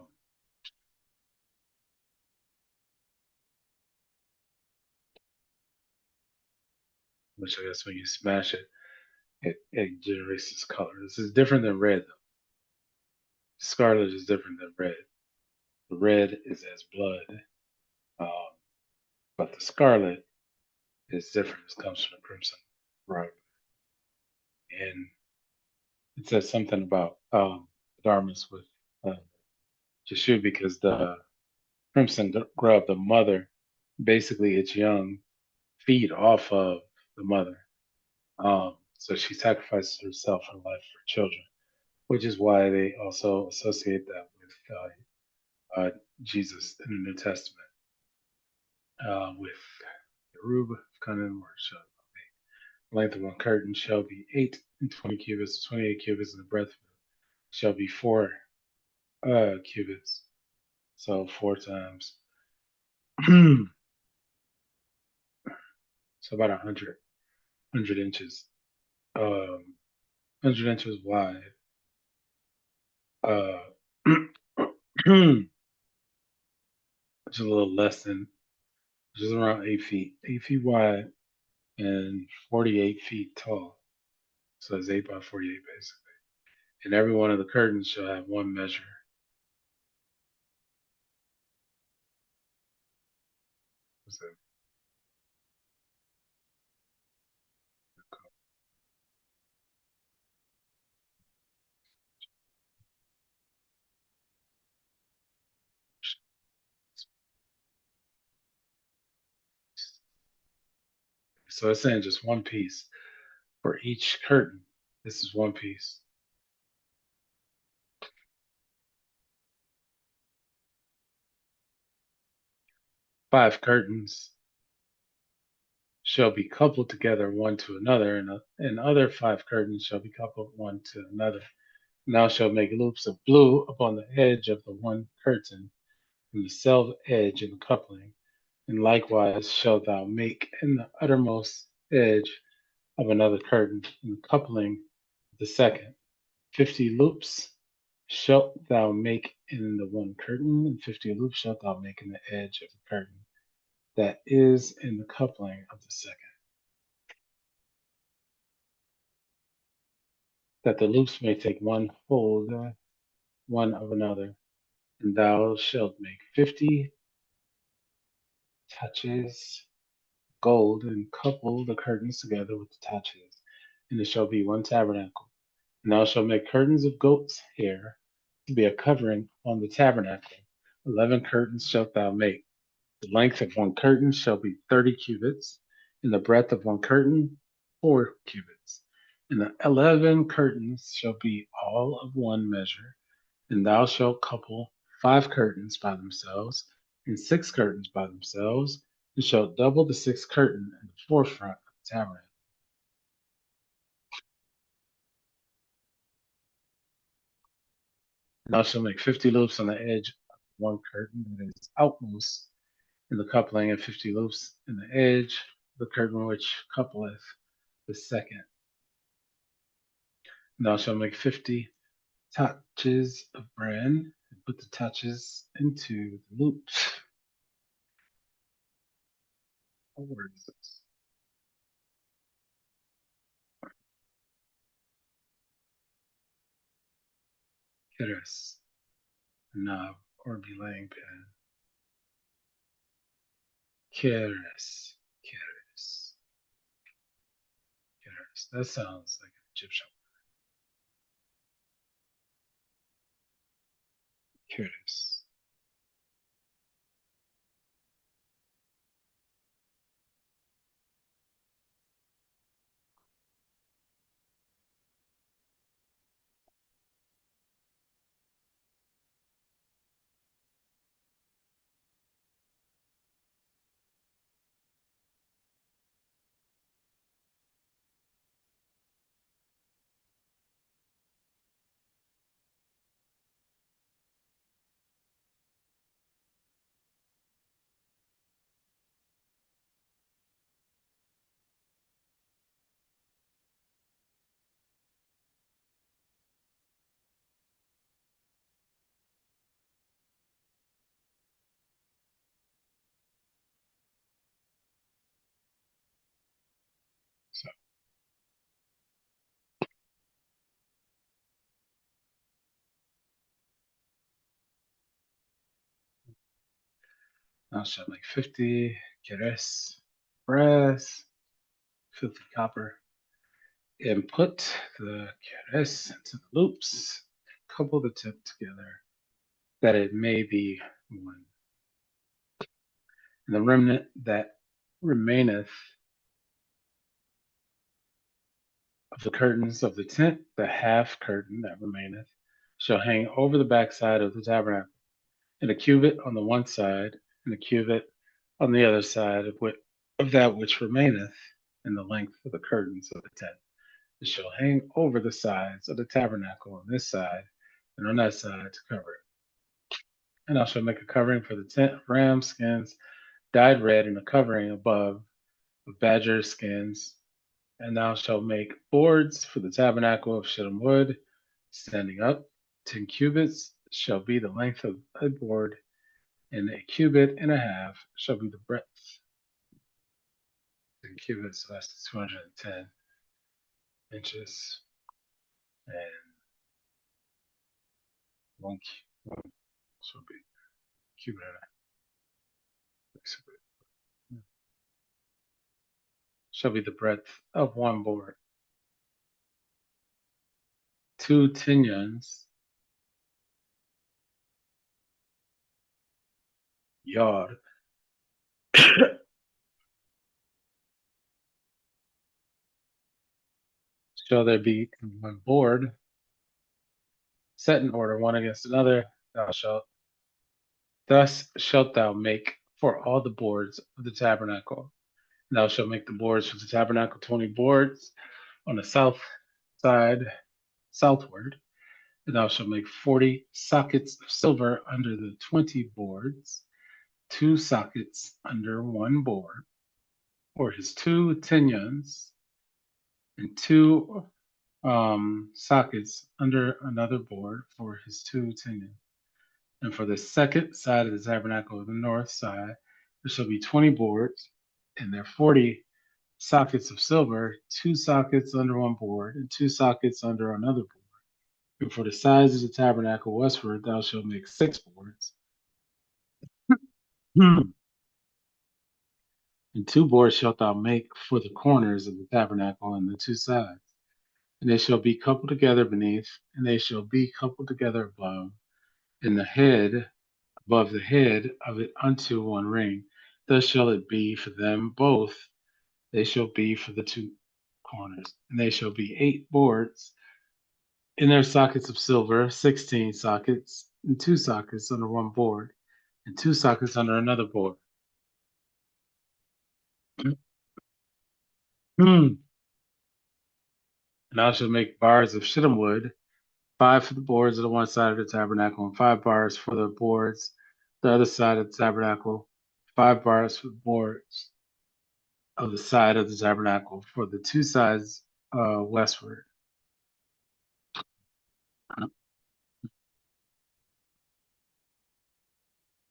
which I guess when you smash it, it generates this color. This is different than red, though. Scarlet is different than red. The red is as blood, um, but the scarlet is different. It comes from the crimson grub. And it says something about dharmas with uh, Jashu because the crimson grub, the mother, basically its young feed off of the mother. So she sacrifices herself and life for children, which is why they also associate that with Jesus in the New Testament, with Yerub Kanan, where the length of one curtain shall be 8 and 20 cubits, 28 cubits, and the breadth shall be 4 cubits. So 4 times. So about 100 inches. 100 inches wide. Uh, which is a little less than, which is around 8 feet, 8 feet wide and 48 feet tall. So it's 8 by 48 basically. And every one of the curtains shall have one measure. So, so it's saying just one piece for each curtain. This is one piece. 5 curtains shall be coupled together one to another, and other 5 curtains shall be coupled one to another. Now shall make loops of blue upon the edge of the one curtain, in the self edge in the coupling, and likewise shalt thou make in the uttermost edge of another curtain in the coupling of the second. 50 loops shalt thou make in the one curtain, and 50 loops shalt thou make in the edge of the curtain that is in the coupling of the second, that the loops may take one hold one of another. And thou shalt make 50 taches gold, and couple the curtains together with the taches, and it shall be one tabernacle. And thou shalt make curtains of goat's hair to be a covering on the tabernacle. 11 curtains shalt thou make. The length of one curtain shall be 30 cubits, and the breadth of one curtain 4 cubits. And the 11 curtains shall be all of one measure. And thou shalt couple 5 curtains by themselves, and 6 curtains by themselves, and shalt double the 6th curtain in the forefront of the tabernacle. And thou shalt make 50 loops on the edge of one curtain that is outmost in the coupling, and 50 loops in the edge of the curtain which coupleth the second. And thou shalt make 50 taches of bran, and put the taches into the loops. What word is this? Keres, a knob, or belaying pin. Keres, Keres, Keres. That sounds like an Egyptian. Keres. So thou shalt make 50 Keres brass, 50 copper, and put the Keres into the loops, couple the tip together, that it may be one. And the remnant that remaineth of the curtains of the tent, the half curtain that remaineth, shall hang over the backside of the tabernacle, and a cubit on the one side, and a cubit on the other side of that which remaineth in the length of the curtains of the tent. It shall hang over the sides of the tabernacle on this side and on that side to cover it. And I shall make a covering for the tent of ram skins dyed red, and a covering above of badger skins. And thou shalt make boards for the tabernacle of shittim wood, standing up. 10 cubits shall be the length of a board, and a cubit and a half shall be the breadth. 10 cubits, so that's 210 inches, and one shall be cubit and a half. Shall be the breadth of one board. 2 yard shall there be in one board, set in order one against another. Thus shalt thou make for all the boards of the tabernacle. Thou shalt make the boards for the tabernacle 20 boards on the south side, southward, And thou shalt make 40 sockets of silver under the 20 boards, 2 sockets under one board, for his 2 pinions, and 2 sockets under another board for his 2 pinions. And for the second side of the tabernacle, the north side, there shall be 20 boards, and there 40 sockets of silver, 2 sockets under one board, and 2 sockets under another board. And for the sides of the tabernacle westward, thou shalt make 6 boards. And 2 boards shalt thou make for the corners of the tabernacle on the 2 sides. And they shall be coupled together beneath, and they shall be coupled together above, and the head above the head of it unto one ring. Thus shall it be for them both. They shall be for the 2 corners. And they shall be 8 boards in their sockets of silver, 16 sockets, and 2 sockets under one board, and 2 sockets under another board. And thou shalt make bars of shittim wood, 5 for the boards of the one side of the tabernacle, and 5 bars for the boards the other side of the tabernacle, 5 bars for the boards of the side of the tabernacle for the 2 sides westward.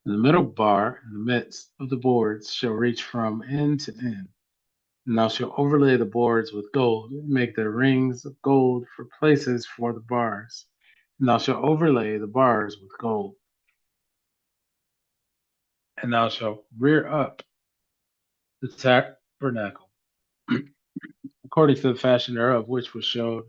And the middle bar in the midst of the boards shall reach from end to end. And thou shalt overlay the boards with gold, and make their rings of gold for places for the bars. And thou shalt overlay the bars with gold. And thou shalt rear up the tabernacle according to the fashion thereof, which was showed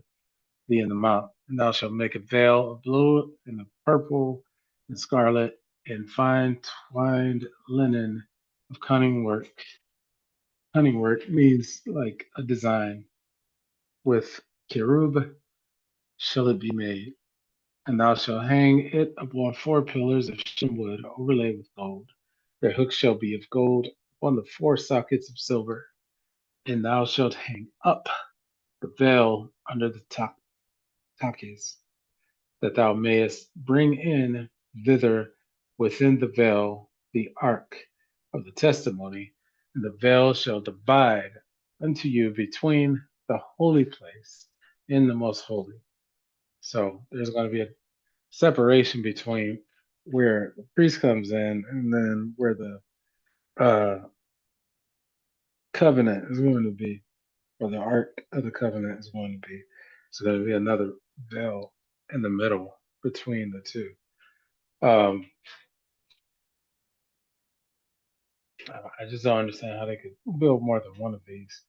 thee in the mount. And thou shalt make a veil of blue and of purple and scarlet and fine twined linen of cunning work. Cunning work means like a design. With cherub shall it be made. And thou shalt hang it upon 4 pillars of shittim wood overlaid with gold. Their hooks shall be of gold upon the 4 sockets of silver. And thou shalt hang up the veil under the takis, that thou mayest bring in thither within the veil the ark of the testimony, and the veil shall divide unto you between the holy place and the most holy. So there's going to be a separation between where the priest comes in and then where the uh, covenant is going to be, or the ark of the covenant is going to be. So there'll be another veil in the middle between the two. Um, I just don't understand how they could build more than one of these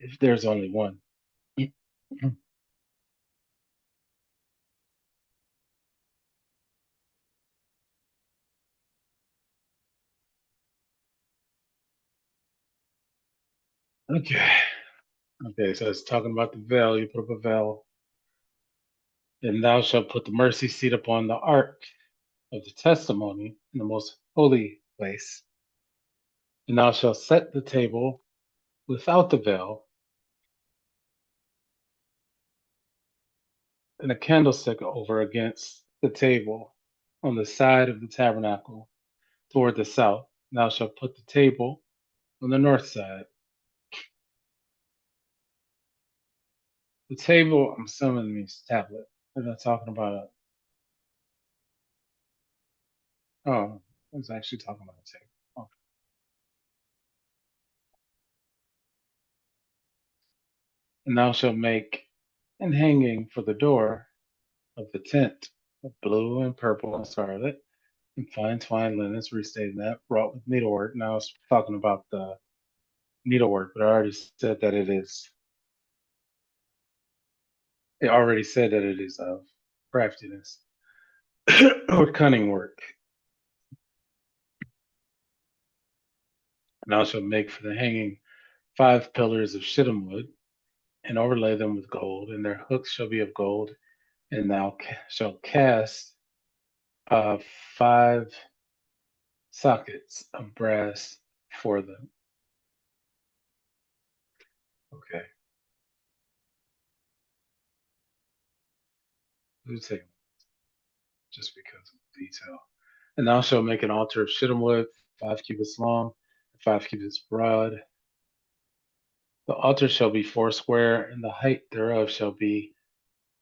if there's only one. Okay. Okay, so it's talking about the veil. You put up a veil, and thou shalt put the mercy seat upon the ark of the testimony in the most holy place. And thou shalt set the table without the veil, and a candlestick over against the table on the side of the tabernacle toward the south. And thou shalt put the table on the north side. The table, I'm assuming, means tablet. They're not talking about a. Oh, I was actually talking about a table. Oh. And thou shalt make an hanging for the door of the tent of blue and purple and scarlet and fine twined linens, restating that, wrought with needlework. Now I was talking about the needlework, but I already said that it is. It already said that it is of craftiness or cunning work. And thou shalt make for the hanging 5 pillars of shittim wood, and overlay them with gold, and their hooks shall be of gold, and thou shalt cast 5 sockets of brass for them. Okay. It'll take just because of detail. And thou shalt make an altar of shittim wood, 5 cubits long, and 5 cubits broad. The altar shall be foursquare, and the height thereof shall be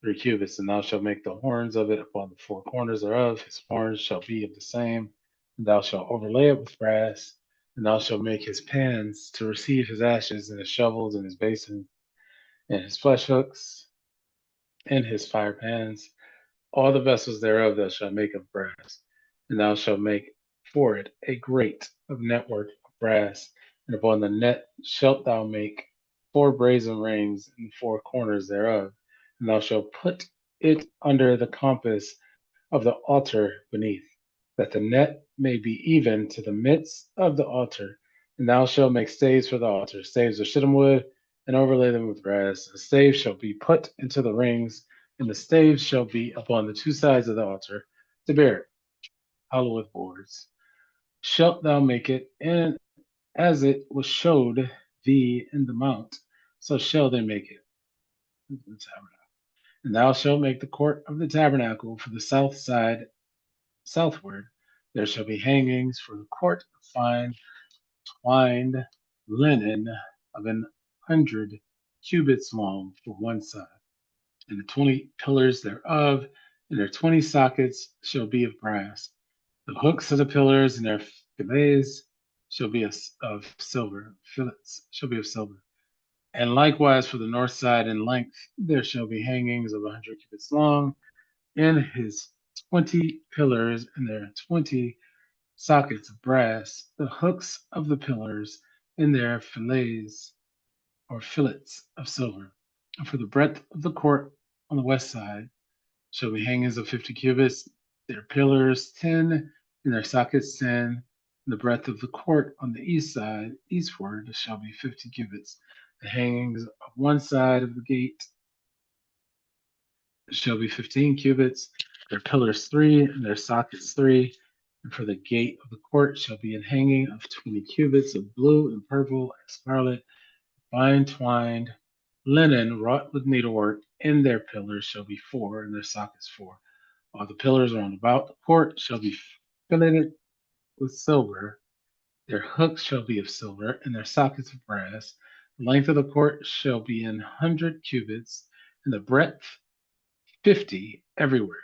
3 cubits. And thou shalt make the horns of it upon the four corners thereof. His horns shall be of the same. And thou shalt overlay it with brass. And thou shalt make his pans to receive his ashes, and his shovels, and his basins, and his flesh hooks, and his fire pans. All the vessels thereof thou shalt make of brass. And thou shalt make for it a grate of network of brass. And upon the net shalt thou make 4 brazen rings in the 4 corners thereof. And thou shalt put it under the compass of the altar beneath, that the net may be even to the midst of the altar. And thou shalt make staves for the altar, staves of shittim wood, and overlay them with brass. The staves shall be put into the rings, and the staves shall be upon the 2 sides of the altar to bear it, hollow with boards. Shalt thou make it, and as it was showed thee in the mount, so shall they make it. And thou shalt make the court of the tabernacle for the south side southward. There shall be hangings for the court of fine twined linen of 100 cubits long for one side, and the 20 pillars thereof, and their 20 sockets shall be of brass. The hooks of the pillars and their fillets shall be of silver. Fillets shall be of silver. And likewise for the north side in length, there shall be hangings of 100 cubits long, in his 20 pillars and their 20 sockets of brass, the hooks of the pillars in their fillets or fillets of silver. And for the breadth of the court on the west side shall be hangings of 50 cubits, their pillars 10, and their sockets 10. And the breadth of the court on the east side, eastward, shall be 50 cubits. The hangings of one side of the gate shall be 15 cubits, their pillars 3, and their sockets 3. And for the gate of the court shall be an hanging of 20 cubits of blue and purple and scarlet, fine twined linen wrought with needlework. In their pillars shall be 4, and their sockets 4. All the pillars round about the court shall be filleted with silver. Their hooks shall be of silver, and their sockets of brass. The length of the court shall be 100 cubits, and the breadth 50 everywhere.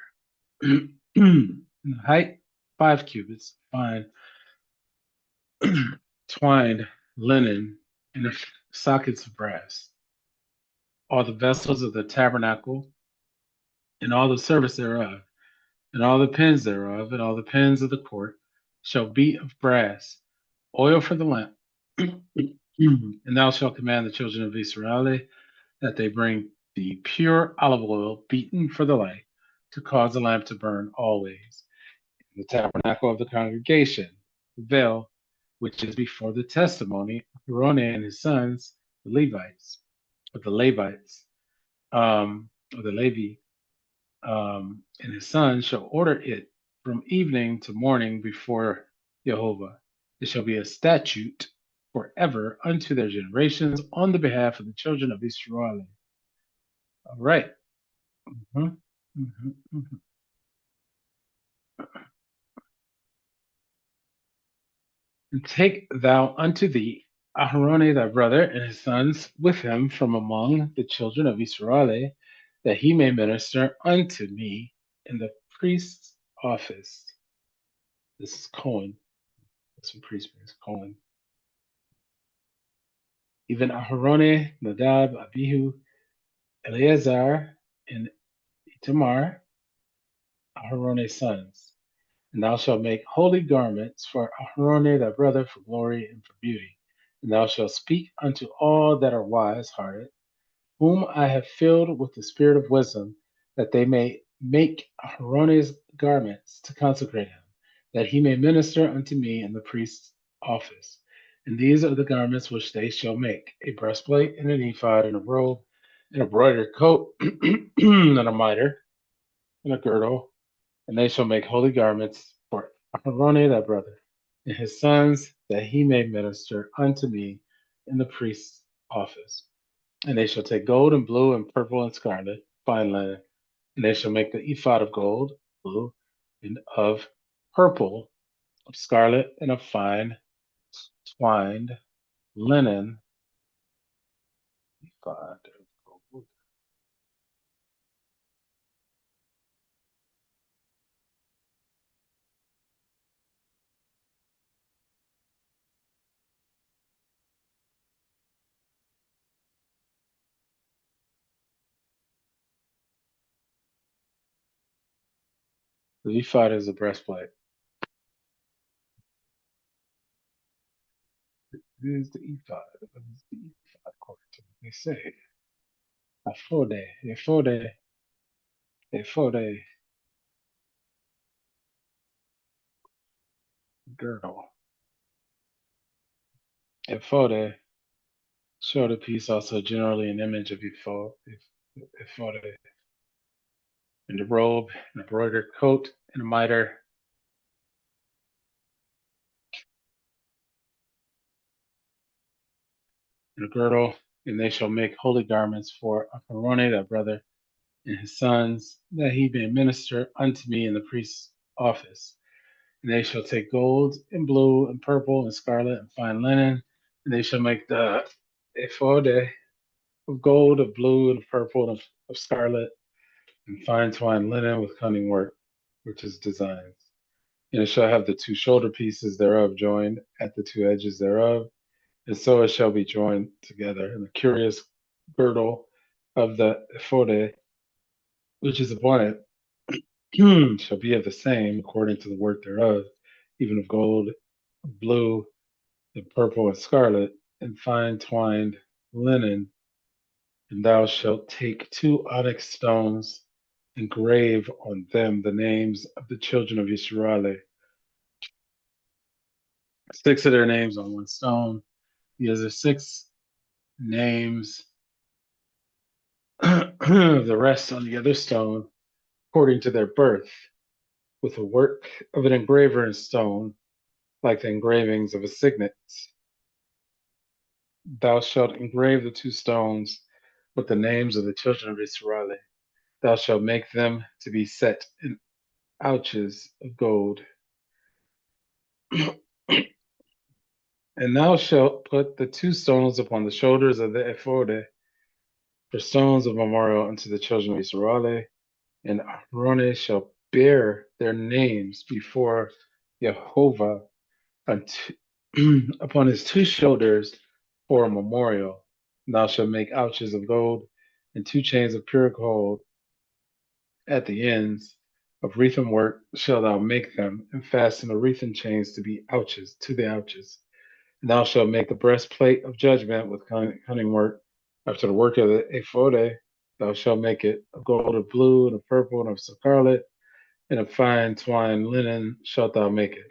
And the height 5 cubits, fine twined linen, and the sockets of brass. All the vessels of the tabernacle, and all the service thereof, and all the pins thereof, and all the pins of the court shall be of brass. Oil for the lamp. And thou shalt command the children of Israel that they bring the pure olive oil beaten for the light, to cause the lamp to burn always. In the tabernacle of the congregation, the veil, which is before the testimony, Aaron and his sons, the Levites, or the Levites, or the Levi, and his sons shall order it from evening to morning before Jehovah. It shall be a statute forever unto their generations on the behalf of the children of Israel. All right. Mhm, mhm, mhm. And take thou unto thee Aharon thy brother and his sons with him from among the children of Israel, that he may minister unto me in the priest's office. This is Cohen. That's what priest means, Cohen. Even Aharon, Nadab, Abihu, Eleazar, and Itamar, Aharon's sons. And thou shalt make holy garments for Aharon thy brother for glory and for beauty. And thou shalt speak unto all that are wise hearted, whom I have filled with the spirit of wisdom, that they may make Aharon's garments to consecrate him, that he may minister unto me in the priest's office. And these are the garments which they shall make: a breastplate, and an ephod, and a robe, and a broidered coat, and a mitre, and a girdle. And they shall make holy garments for Aharon thy brother and his sons, that he may minister unto me in the priest's office. And they shall take gold and blue and purple and scarlet, fine linen, And they shall make the ephod of gold, blue, and of purple, of scarlet, and of fine twined linen. Ephod of gold. The ephod is a breastplate. It is the ephod. It is the ephod, according to what they say. Ephode, ephode, ephode, girdle. Ephode, shoulder piece, also generally an image of ephod, ephode, and a robe, an embroidered coat, and a mitre, and a girdle. And they shall make holy garments for Aharon, thy brother, and his sons, that he may minister unto me in the priest's office. And they shall take gold and blue and purple and scarlet and fine linen, and they shall make the ephod of gold, of blue, and of purple, and of scarlet, and fine twined linen with cunning work, which is designs. And it shall have the two shoulder pieces thereof joined at the two edges thereof, and so it shall be joined together. And the curious girdle of the ephod, which is upon it, shall be of the same according to the work thereof, even of gold, blue, and purple, and scarlet, and fine twined linen. And thou shalt take two onyx stones, and grave on them the names of the children of Israel, six of their names on one stone. The other six names of the rest on the other stone, according to their birth, with the work of an engraver in stone, like the engravings of a signet. Thou shalt engrave the two stones with the names of the children of Israel. Thou shalt make them to be set in ouches of gold. And thou shalt put the two stones upon the shoulders of the ephod for stones of memorial unto the children of Israel. And Aaron shall bear their names before Jehovah unto, upon his two shoulders for a memorial. And thou shalt make ouches of gold and two chains of pure gold at the ends of wreathen work shalt thou make them, and fasten the wreathen chains to be ouches to the ouches. And thou shalt make the breastplate of judgment with cunning work after the work of the ephod. Thou shalt make it of gold, of blue, and of purple, and of scarlet, and of fine twined linen shalt thou make it.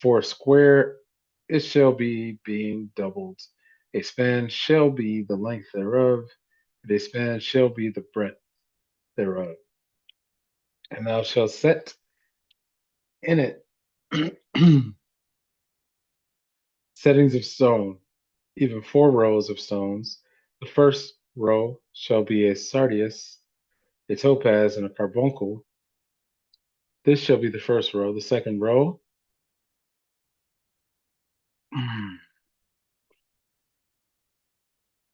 For a square it shall be, being doubled. A span shall be the length thereof, and a span shall be the breadth thereof. And thou shalt set in it settings of stone, even 4 rows of stones. The first row shall be a sardius, a topaz, and a carbuncle. This shall be the first row. The second row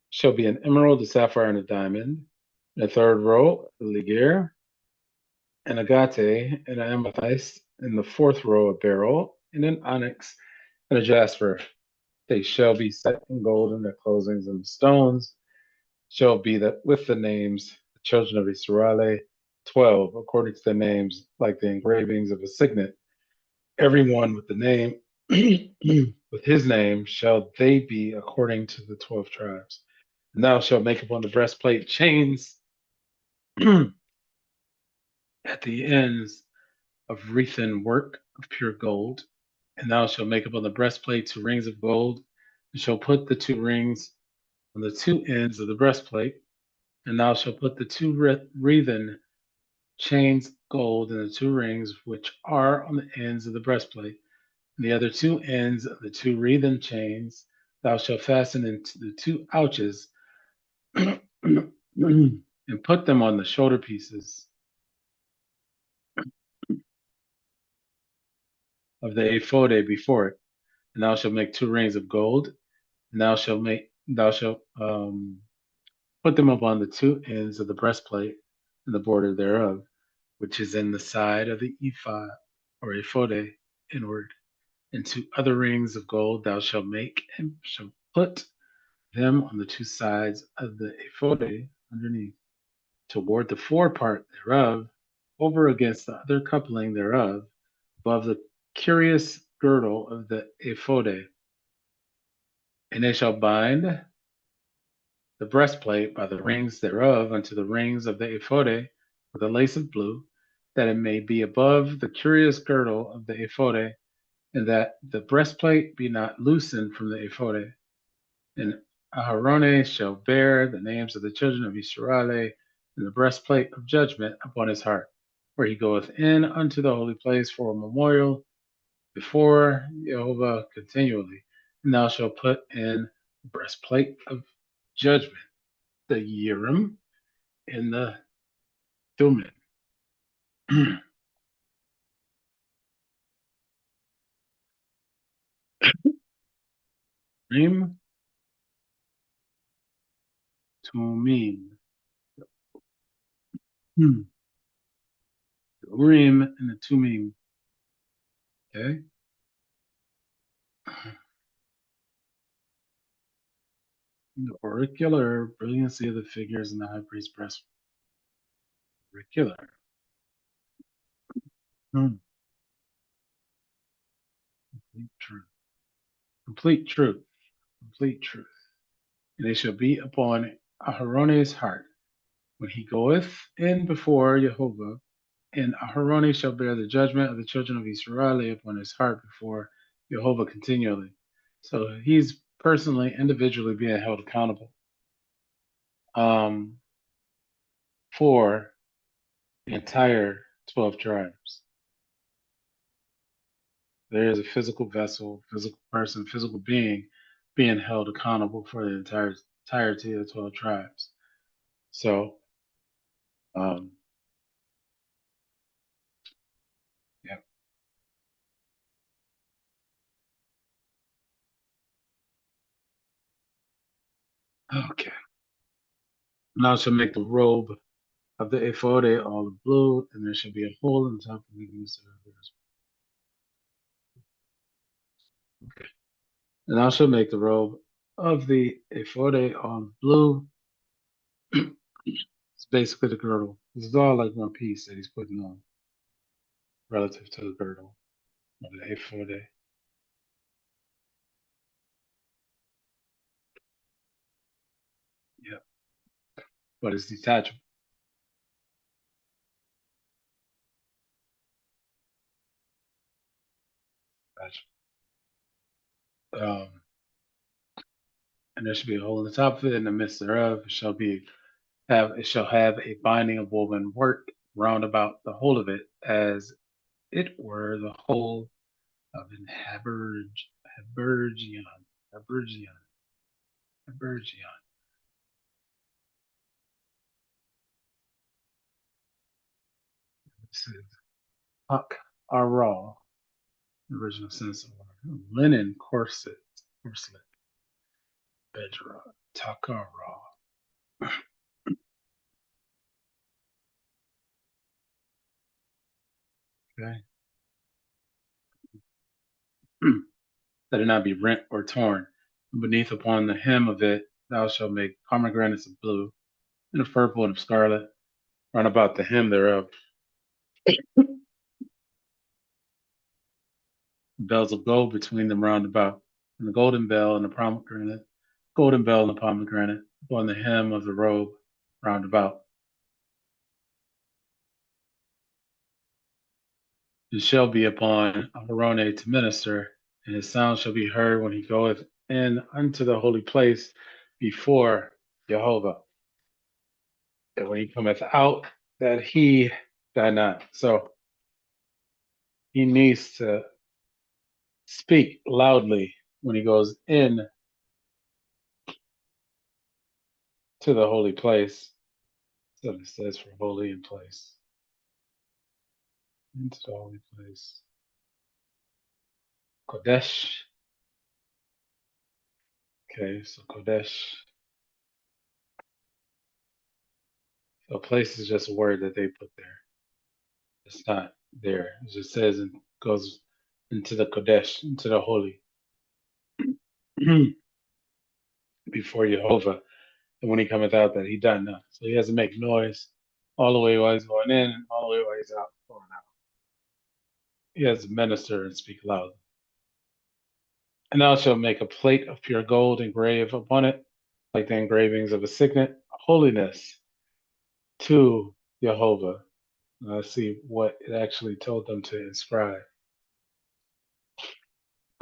shall be an emerald, a sapphire, and a diamond. And the third row, a ligure, an agate, and an amethyst. And the fourth row, a beryl, and an onyx, and a jasper. They shall be set in gold in their closings, and the stones shall be that with the names, the children of Israel, 12, according to their names, like the engravings of a signet. Every one with the name, with his name, shall they be according to the 12 tribes. And thou shalt make upon the breastplate chains at the ends of wreathen work of pure gold. And thou shalt make upon the breastplate 2 rings of gold, and shalt put the 2 rings on the 2 ends of the breastplate. And thou shalt put the 2 wreathen chains gold in the 2 rings which are on the ends of the breastplate. And the other 2 ends of the 2 wreathen chains thou shalt fasten into the 2 ouches and put them on the shoulder pieces. of the ephod before it. And thou shalt make 2 rings of gold, and thou shalt put them upon the 2 ends of the breastplate and the border thereof, which is in the side of the ephod or ephod inward. And 2 other rings of gold thou shalt make, and shalt put them on the 2 sides of the ephod underneath, toward the forepart thereof, over against the other coupling thereof, above the curious girdle of the ephod. And they shall bind the breastplate by the rings thereof unto the rings of the ephod with a lace of blue, that it may be above the curious girdle of the ephod, and that the breastplate be not loosened from the ephod. And Aharon shall bear the names of the children of Israel in the breastplate of judgment upon his heart, where he goeth in unto the holy place for a memorial before Jehovah continually. And thou shalt put in the breastplate of judgment, the Urim and the Thummim. Urim, Thummim. The Urim and the Thummim. Okay. The auricular brilliancy of the figures in the high priest's breast. Auricular. Hmm. Complete truth. Complete truth. Complete truth. And it shall be upon Aharon's heart when he goeth in before Jehovah, and Aharon shall bear the judgment of the children of Israel upon his heart before Jehovah continually. So he's personally, individually being held accountable um, for the entire 12 tribes. There is a physical vessel, physical person, physical being being held accountable for the entirety of the 12 tribes. So, um, yeah. Okay. Now shall make the robe of the ephod all of blue, and there shall be a hole in the top of the goose. Okay. And thou shalt make the robe of the ephod all of blue. It's basically the girdle. This is all like one piece that he's putting on relative to the girdle of the ephod. Yeah. But it's detachable. Um, and there shall be a hole in the top of it, in the midst thereof it shall have a binding of woven work round about the whole of it, as it were the whole of an habergeon, habergeon, habergeon. This is Huck Ara, the original sense of word. Linen corselet, bedra, takara. Okay. That it not be rent or torn. And beneath upon the hem of it thou shalt make pomegranates of blue, and of purple and of scarlet, round about the hem thereof. Bells of gold between them round about, and the golden bell and the pomegranate upon the hem of the robe round about. It shall be upon Aharon to minister, and his sound shall be heard when he goeth in unto the holy place before Jehovah, and when he cometh out, that he die not. So he needs to speak loudly when he goes in to the holy place. So it says for holy in place. Into the holy place. Kodesh. Okay, so Kodesh. So place is just a word that they put there. It's not there. It just says and goes into the Kodesh, into the holy, before Jehovah. And when he cometh out, that he done none. So he has to make noise all the way while he's going in and all the way while he's out going out. He has to minister and speak loud. And thou shalt make a plate of pure gold engrave upon it, like the engravings of a signet, holiness to Jehovah. Now let's see what it actually told them to inscribe.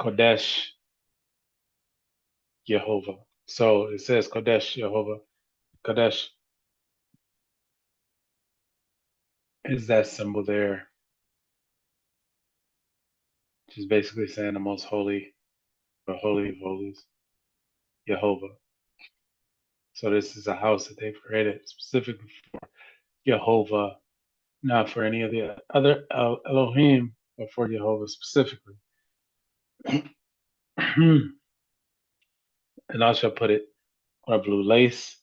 Kodesh Jehovah. So it says Kodesh Jehovah. Kodesh is that symbol there, which is basically saying the most holy, the holy of holies, Jehovah. So this is a house that they've created specifically for Jehovah, not for any of the other Elohim, but for Jehovah specifically. And I shall put it on a blue lace,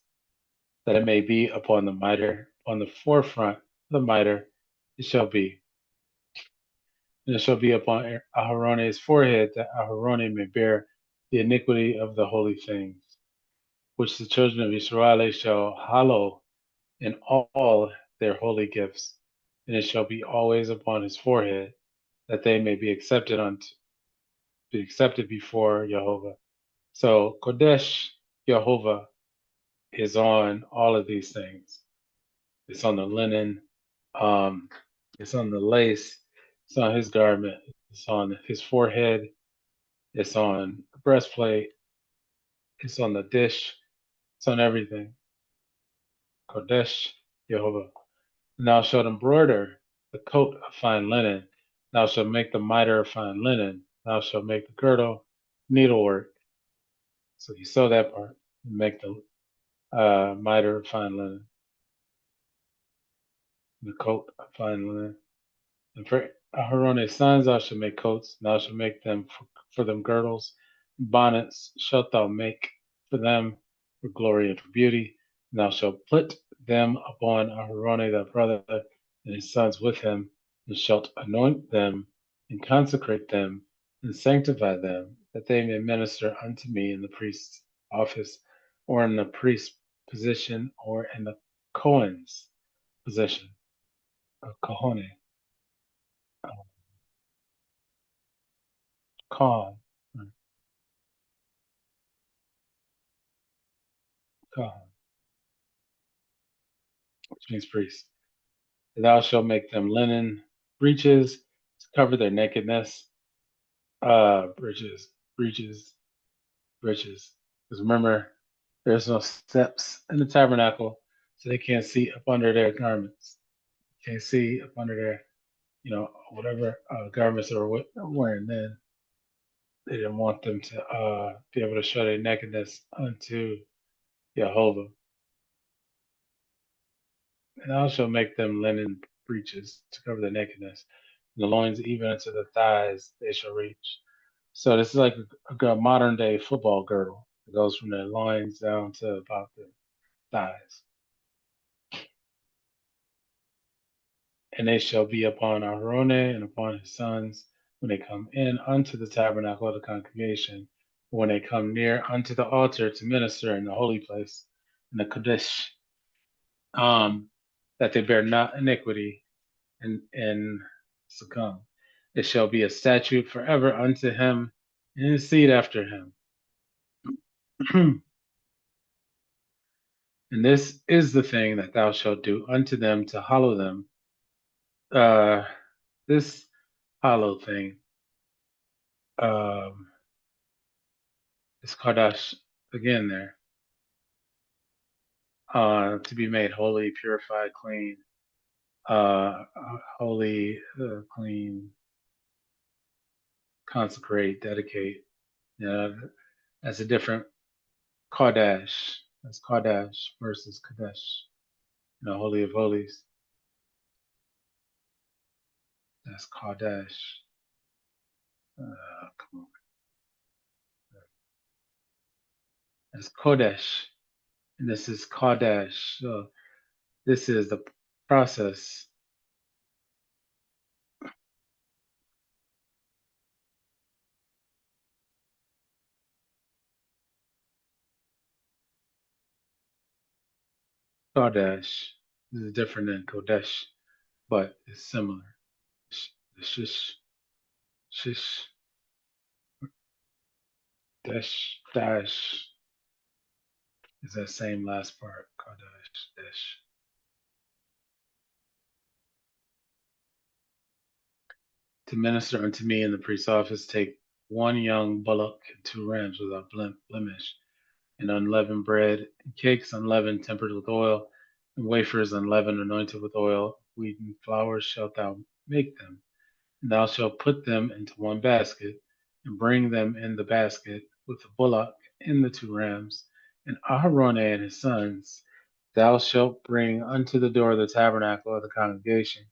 that it may be upon the mitre, on the forefront of the mitre, it shall be. And it shall be upon Aharon's forehead, that Aharon may bear the iniquity of the holy things, which the children of Israel shall hallow in all their holy gifts. And it shall be always upon his forehead, that they may be accepted before Jehovah. So Kodesh Jehovah is on all of these things. It's on the linen, um, it's on the lace, it's on his garment, it's on his forehead, it's on the breastplate, it's on the dish, it's on everything. Kodesh Jehovah. And thou shalt embroider the coat of fine linen. Thou shalt make the mitre of fine linen. Thou shalt make the girdle needlework. So you sew that part and make the mitre of fine linen, the coat of fine linen. And for Aharon's sons thou shalt make coats, and thou shalt make them for them girdles, bonnets shalt thou make for them for glory and for beauty. And thou shalt put them upon Aharon thy brother and his sons with him, and shalt anoint them and consecrate them and sanctify them, that they may minister unto me in the priest's office, or in the priest's position, or in the Cohen's position, of Kohone, Khan, Khan, which means priest. And thou shalt make them linen breeches to cover their nakedness. Breeches, breeches, breeches. Because remember, there's no steps in the tabernacle, so they can't see up under their garments. Can't see up under their, whatever garments they were wearing then. They didn't want them to be able to show their nakedness unto Jehovah. And thou shalt make them linen breeches to cover their nakedness. And the loins even unto the thighs they shall reach. So this is like a modern day football girdle. It goes from the loins down to about the thighs. And they shall be upon Aharon and upon his sons when they come in unto the tabernacle of the congregation, when they come near unto the altar to minister in the holy place, in the Kodesh, that they bear not iniquity and succumb. It shall be a statute forever unto him and his seed after him. And this is the thing that thou shalt do unto them to hallow them. This hollow thing um, is Kadash again there. To be made holy, purified, clean, holy, clean, consecrate, dedicate. That's a different Kodash. That's Kodash versus Kadesh. Holy of holies. That's Kodash. Come on. It's Kodesh, and this is Kodesh. So this is the process. Kodesh. This is different than Kodesh, but it's similar. The shish, dash is that same last part. Kodesh, dash. To minister unto me in the priest's office, take one young bullock and two rams without blemish, and unleavened bread, and cakes unleavened, tempered with oil, and wafers unleavened, anointed with oil. Wheat and flour shalt thou make them. And thou shalt put them into one basket, and bring them in the basket with the bullock and the two rams. And Aharon and his sons thou shalt bring unto the door of the tabernacle of the congregation,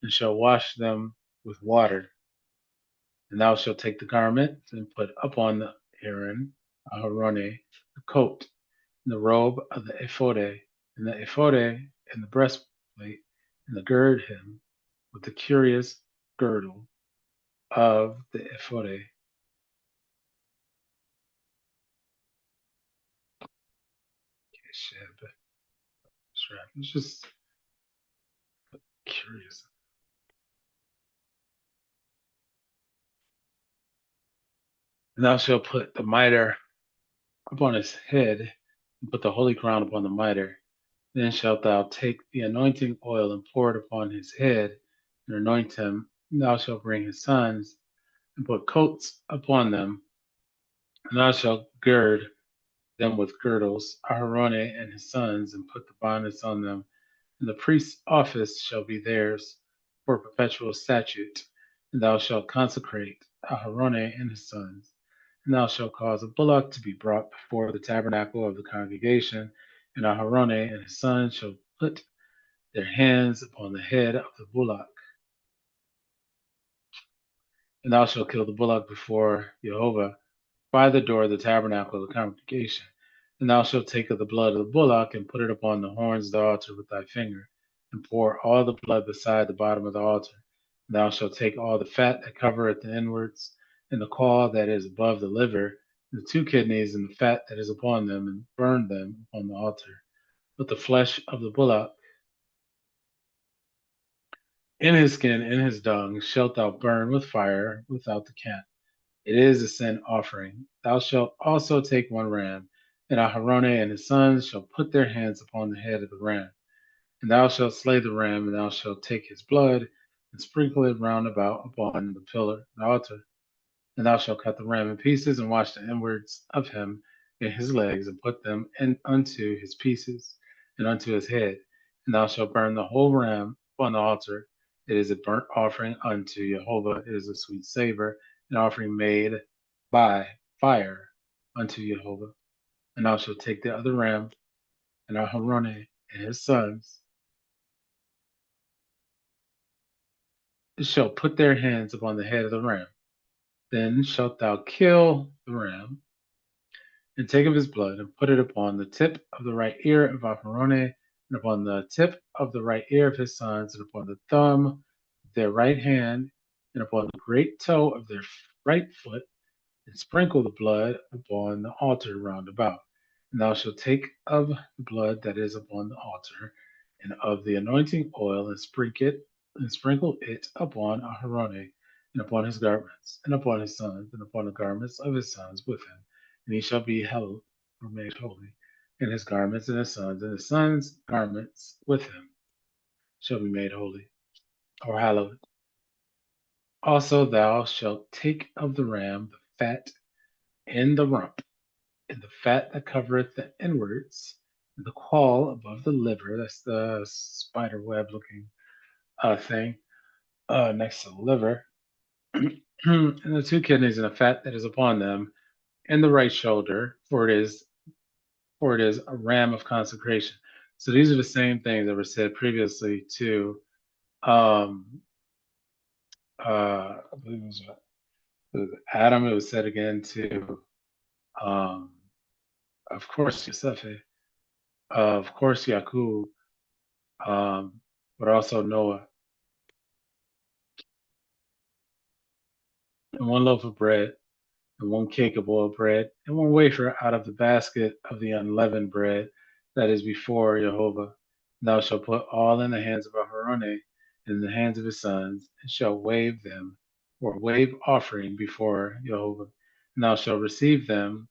and shalt wash them with water. And thou shalt take the garment and put upon the Aaron, Aharone, the coat, and the robe of the ephod, and the ephod, and the breastplate, and the gird him with the curious girdle of the ephod. It's just curious. And thou shalt put the mitre upon his head, and put the holy crown upon the mitre. Then shalt thou take the anointing oil and pour it upon his head, and anoint him. And thou shalt bring his sons, and put coats upon them, and thou shalt gird them with girdles, Aharon and his sons, and put the bonnets on them. And the priest's office shall be theirs for a perpetual statute. And thou shalt consecrate Aharon and his sons. And thou shalt cause a bullock to be brought before the tabernacle of the congregation, and Aharon and his sons shall put their hands upon the head of the bullock. And thou shalt kill the bullock before Jehovah by the door of the tabernacle of the congregation. And thou shalt take of the blood of the bullock, and put it upon the horns of the altar with thy finger, and pour all the blood beside the bottom of the altar. And thou shalt take all the fat that covereth the inwards, and the caul that is above the liver, and the two kidneys, and the fat that is upon them, and burn them upon the altar. But the flesh of the bullock, in his skin, in his dung, shalt thou burn with fire without the camp. It is a sin offering. Thou shalt also take one ram, and Aharon and his sons shall put their hands upon the head of the ram. And thou shalt slay the ram, and thou shalt take his blood, and sprinkle it round about upon the pillar, the altar. And thou shalt cut the ram in pieces, and wash the inwards of him and his legs, and put them in unto his pieces, and unto his head. And thou shalt burn the whole ram upon the altar. It is a burnt offering unto Jehovah. It is a sweet savor, an offering made by fire unto Jehovah. And thou shalt take the other ram, and Aharon and his sons shall put their hands upon the head of the ram. Then shalt thou kill the ram, and take of his blood, and put it upon the tip of the right ear of Aharon, and upon the tip of the right ear of his sons, and upon the thumb of their right hand, and upon the great toe of their right foot, and sprinkle the blood upon the altar round about. And thou shalt take of the blood that is upon the altar, and of the anointing oil, and sprinkle it upon Aharon, and upon his garments, and upon his sons, and upon the garments of his sons with him. And he shall be held or made holy. And his garments, and his sons, and his sons' garments with him shall be made holy, or hallowed. Also thou shalt take of the ram the fat in the rump, and the fat that covereth the inwards, and the caul above the liver. That's the spider web looking thing next to the liver. And the two kidneys and the fat that is upon them, and the right shoulder, for it is a ram of consecration. So these are the same things that were said previously to I believe it was With Adam, it was said again to, um, of course, Yosef, of course, Yakub, but also Noah. And one loaf of bread, and one cake of boiled bread, and one wafer out of the basket of the unleavened bread that is before Jehovah. Thou shalt put all in the hands of Aharon and in the hands of his sons, and shalt wave them, or wave offering before Jehovah. And thou shalt receive them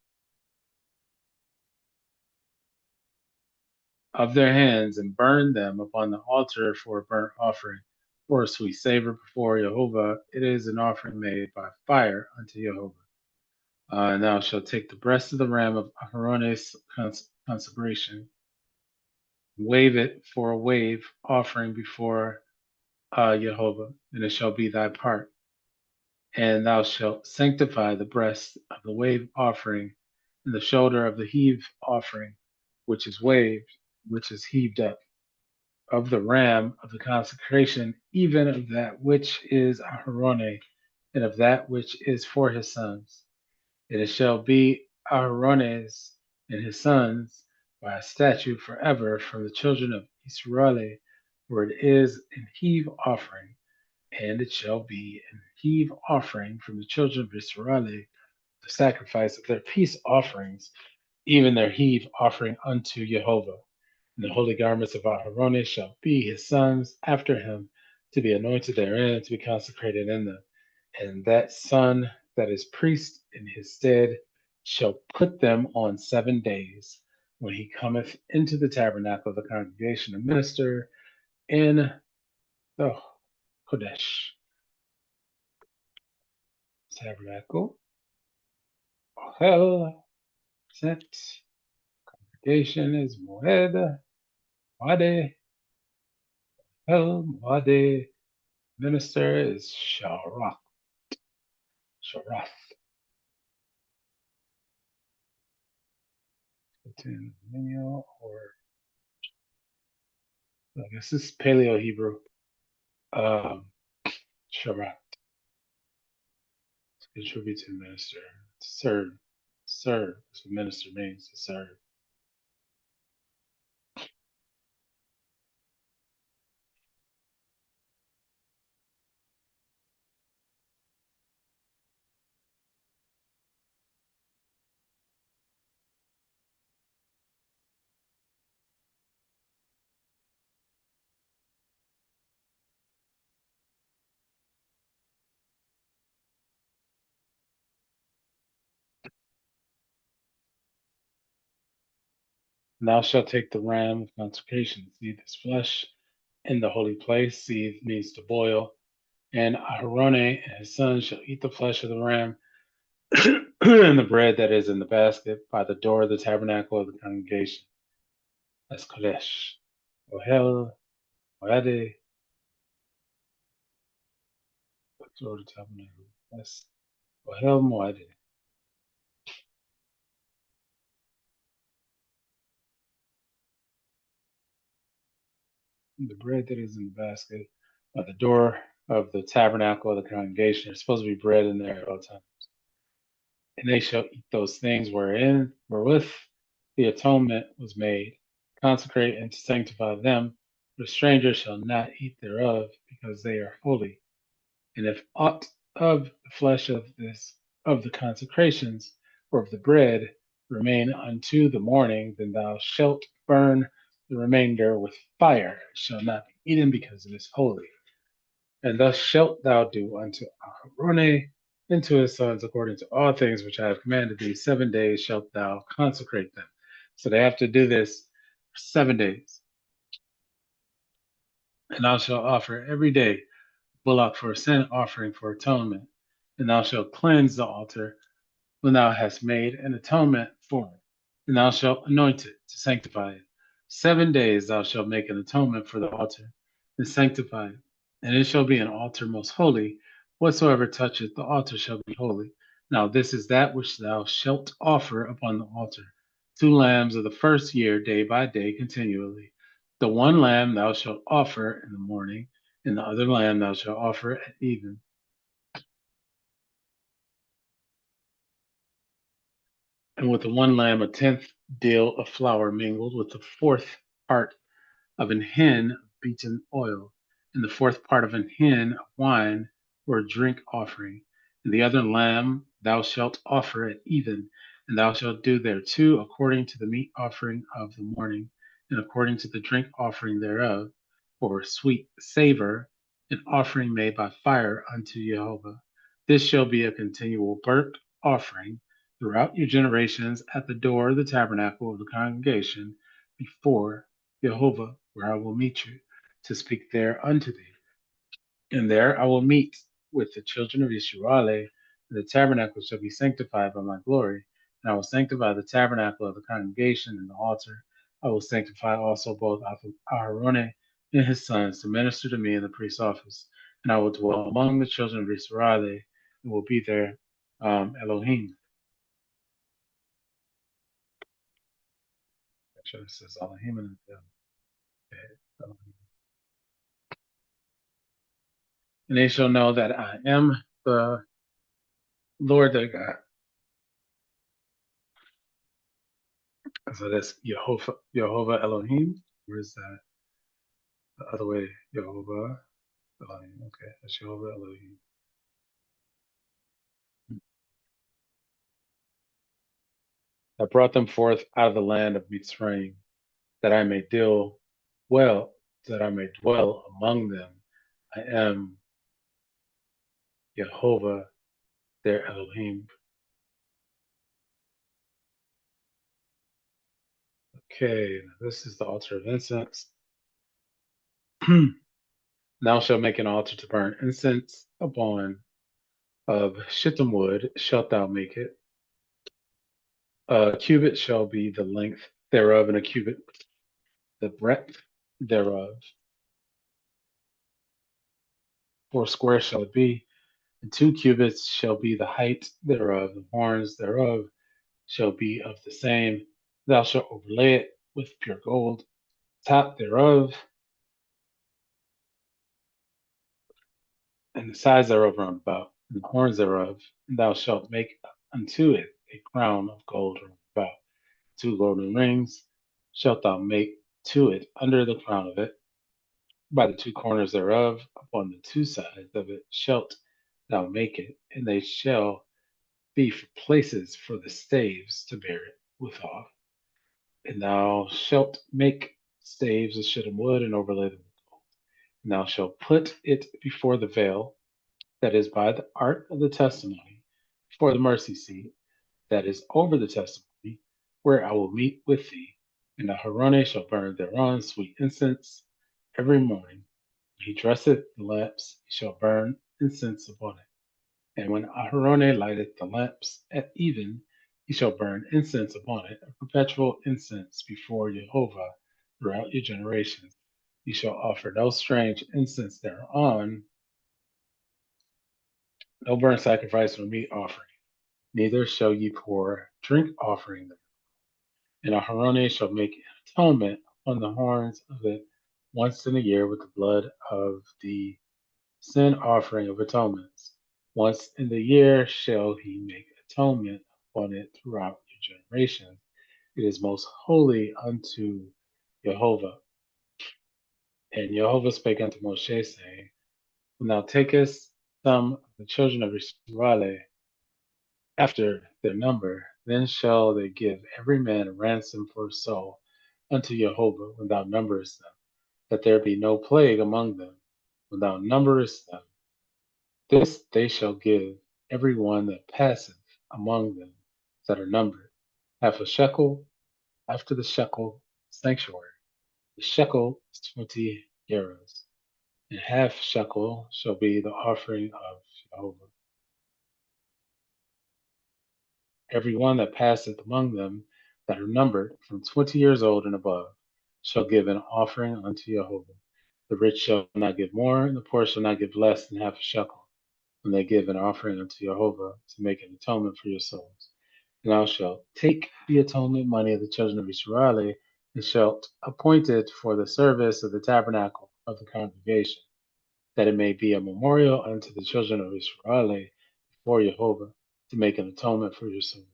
of their hands, and burn them upon the altar for a burnt offering, for a sweet savor before Jehovah. It is an offering made by fire unto Jehovah. And thou shalt take the breast of the ram of Aharon's consecration, wave it for a wave offering before Jehovah, and it shall be thy part. And thou shalt sanctify the breast of the wave offering and the shoulder of the heave offering, which is waved, which is heaved up, of the ram of the consecration, even of that which is Aharone, and of that which is for his sons. And it shall be Aharon's and his sons by a statute forever from the children of Israel, for it is an heave offering, and it shall be an heave offering from the children of Israel, the sacrifice of their peace offerings, even their heave offering unto Jehovah. And the holy garments of Aharon shall be his sons after him, to be anointed therein, to be consecrated in them. And that son that is priest in his stead shall put them on 7 days, when he cometh into the tabernacle of the congregation to minister in the Kodesh tabernacle. Ohel, set, congregation is Moed, Wade, El Moade, minister is Sharath. Sharath. Lineal, or I guess this is Paleo Hebrew. Um, Sharath. Contribute to minister. Serve. Serve. That's what minister means, to serve. And thou shalt take the ram of consecration, seethe his flesh in the holy place. Seethe means to boil. And Aharone and his sons shall eat the flesh of the ram and the bread that is in the basket by the door of the tabernacle of the congregation. That's Kodesh. Ohel, Moede, door of the tabernacle. That's Ohel Moede. The bread that is in the basket by the door of the tabernacle of the congregation. There's supposed to be bread in there at all times. And they shall eat those things wherewith the atonement was made, consecrate and to sanctify them. The stranger shall not eat thereof, because they are holy. And if aught of the flesh of the consecrations or of the bread remain unto the morning, then thou shalt burn the remainder with fire. It shall not be eaten, because it is holy. And thus shalt thou do unto Aharone and to his sons according to all things which I have commanded thee. 7 days shalt thou consecrate them. So they have to do this for 7 days. And thou shalt offer every day bullock for a sin offering for atonement. And thou shalt cleanse the altar when thou hast made an atonement for it. And thou shalt anoint it to sanctify it. 7 days thou shalt make an atonement for the altar and sanctify it. And it shall be an altar most holy. Whatsoever toucheth the altar shall be holy. Now this is that which thou shalt offer upon the altar: 2 lambs of the first year, day by day, continually. The one lamb thou shalt offer in the morning, and the other lamb thou shalt offer at even. And with the one lamb, a tenth deal of flour mingled with the fourth part of an hin of beaten oil, and the fourth part of an hin of wine for a drink offering. And the other lamb thou shalt offer at even, and thou shalt do thereto according to the meat offering of the morning, and according to the drink offering thereof, for a sweet savor, an offering made by fire unto Jehovah. This shall be a continual burnt offering throughout your generations at the door of the tabernacle of the congregation before Jehovah, where I will meet you, to speak there unto thee. And there I will meet with the children of Israel, and the tabernacle shall be sanctified by my glory. And I will sanctify the tabernacle of the congregation and the altar. I will sanctify also both Aharon and his sons to minister to me in the priest's office. And I will dwell among the children of Israel, and will be their Elohim. Actually, it says Elohim and Elohim. And they shall know that I am the Lord their God. So that's Jehovah Elohim. Where is that? The other way, Jehovah Elohim. Okay, that's Jehovah Elohim. I brought them forth out of the land of Mitzrayim, that I may deal well, that I may dwell among them. I am Jehovah their Elohim. Okay, this is the altar of incense. Thou shalt make an altar to burn incense upon of shittim wood shalt thou make it. A cubit shall be the length thereof, and a cubit the breadth thereof. 4 square shall it be, and 2 cubits shall be the height thereof. The horns thereof shall be of the same. Thou shalt overlay it with pure gold. Top thereof, and the sides thereof round about, and the horns thereof. And thou shalt make unto it a crown of gold round about. 2 golden rings shalt thou make to it under the crown of it. By the 2 corners thereof, upon the 2 sides of it, shalt thou make it, and they shall be for places for the staves to bear it withal. And thou shalt make staves of shittim wood and overlay them with gold. And thou shalt put it before the veil that is by the ark of the testimony, before the mercy seat that is over the testimony, where I will meet with thee. And Aharon shall burn thereon sweet incense every morning. When he dresseth the lamps, he shall burn incense upon it. And when Aharon lighteth the lamps at even, he shall burn incense upon it, a perpetual incense before Jehovah throughout your generations. You shall offer no strange incense thereon, no burnt sacrifice or meat offering, neither shall ye pour drink offering there. And Aharon shall make an atonement on the horns of it once in a year with the blood of the sin offering of atonements. Once in the year shall he make atonement on it throughout your generations. It is most holy unto Jehovah. And Jehovah spake unto Moshe, saying, When thou takest some of the children of Israel after their number, then shall they give every man a ransom for a soul unto Jehovah when thou numberest them, that there be no plague among them when thou numberest them. This they shall give every one that passeth among them that are numbered, half a shekel after the shekel sanctuary. The shekel is 20 gerahs, and half shekel shall be the offering of Jehovah. Every one that passeth among them that are numbered from 20 years old and above shall give an offering unto Jehovah. The rich shall not give more, and the poor shall not give less than half a shekel, when they give an offering unto Jehovah to make an atonement for your souls. And thou shalt take the atonement money of the children of Israel, and shalt appoint it for the service of the tabernacle of the congregation, that it may be a memorial unto the children of Israel before Jehovah, to make an atonement for your souls.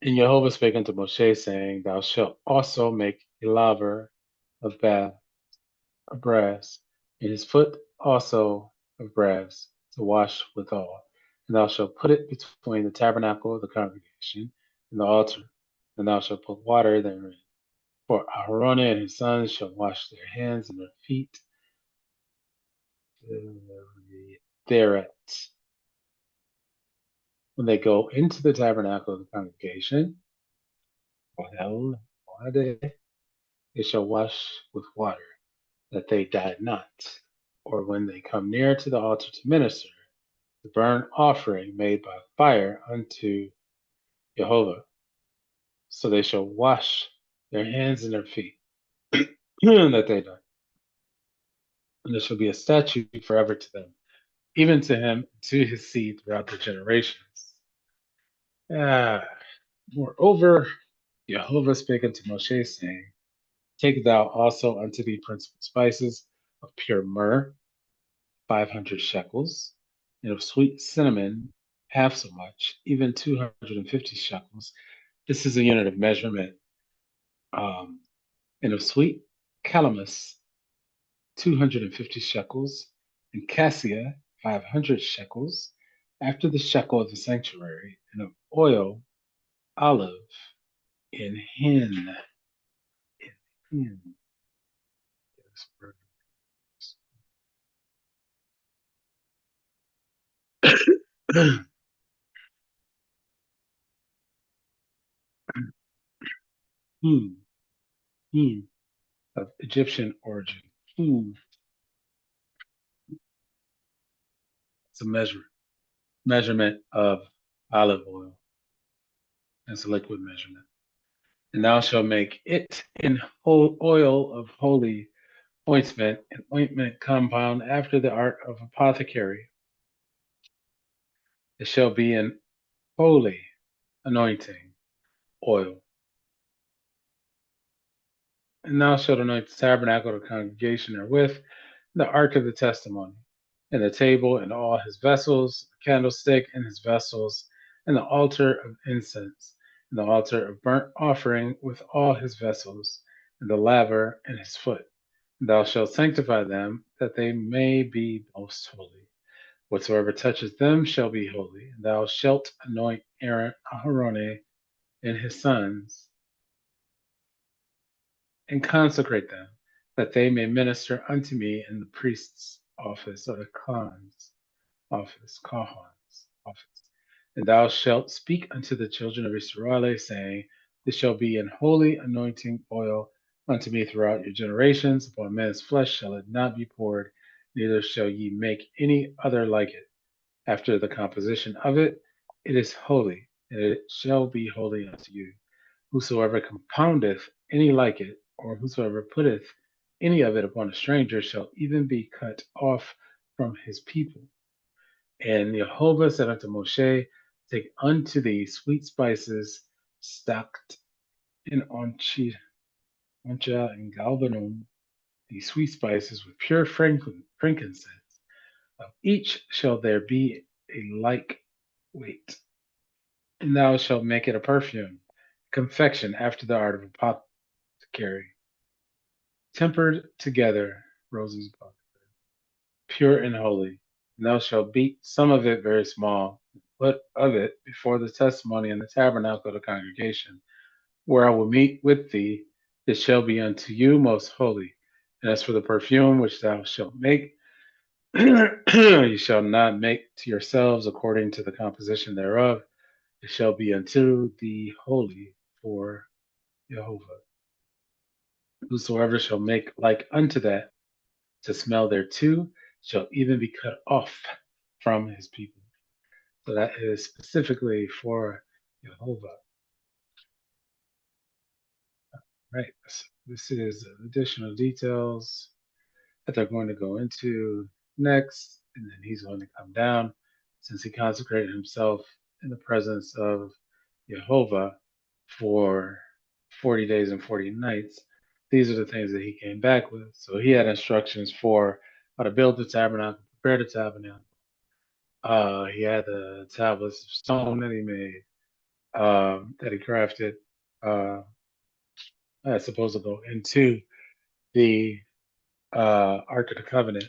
And Jehovah spake unto Moshe, saying, Thou shalt also make a laver of brass, and his foot also of brass, to wash withal. And thou shalt put it between the tabernacle of the congregation and the altar, and thou shalt put water therein. For Aaron and his sons shall wash their hands and their feet thereat when they go into the tabernacle of the congregation. Well, they shall wash with water, that they die not. Or when they come near to the altar to minister, the burnt offering made by fire unto Jehovah. So they shall wash their hands and their feet, that they die. And there shall be a statute forever to them, even to him, to his seed throughout the generations. Ah, moreover, Jehovah spake unto Moshe, saying, Take thou also unto thee principal spices of pure myrrh, 500 shekels, and of sweet cinnamon, half so much, even 250 shekels. This is a unit of measurement. Um, and of sweet calamus, 250 shekels, and cassia, 500 shekels, after the shekel of the sanctuary, and of oil, olive, in hin. In hin. Hmm, hmm, of Egyptian origin. Hmm, it's a measurement of olive oil. It's a liquid measurement. And thou shalt make it in whole oil of holy ointment, an ointment compound after the art of apothecary. It shall be an holy anointing oil. And thou shalt anoint the tabernacle of the congregation therewith, the ark of the testimony, and the table and all his vessels, the candlestick and his vessels, and the altar of incense, and the altar of burnt offering with all his vessels, and the laver and his foot. And thou shalt sanctify them, that they may be most holy. Whatsoever touches them shall be holy. And thou shalt anoint Aharon and his sons, and consecrate them, that they may minister unto me in the priest's office, or the Kahan's office. And thou shalt speak unto the children of Israel, saying, This shall be an holy anointing oil unto me throughout your generations. Upon men's flesh shall it not be poured, neither shall ye make any other like it. After the composition of it, it is holy, and it shall be holy unto you. Whosoever compoundeth any like it, or whosoever putteth any of it upon a stranger, shall even be cut off from his people. And Jehovah said unto Moshe, Take unto thee sweet spices stocked in oncha and galbanum, these sweet spices with pure frankincense. Of each shall there be a like weight. And thou shalt make it a perfume, confection after the art of apothecary, tempered together, roses, pure and holy. And thou shalt beat some of it very small, put of it before the testimony in the tabernacle of the congregation, where I will meet with thee. It shall be unto you most holy. And as for the perfume which thou shalt make, you shall not make to yourselves according to the composition thereof. It shall be unto thee holy for Jehovah. Whosoever shall make like unto that to smell thereto shall even be cut off from his people. So that is specifically for Jehovah. Right. So this is additional details that they're going to go into next, and then he's going to come down since he consecrated himself in the presence of Jehovah for 40 days and 40 nights. These are the things that he came back with. So he had instructions for how to build the tabernacle, prepare the tabernacle, He had the tablets of stone that he made, that he crafted, uh, that's supposed to go into the Ark of the Covenant,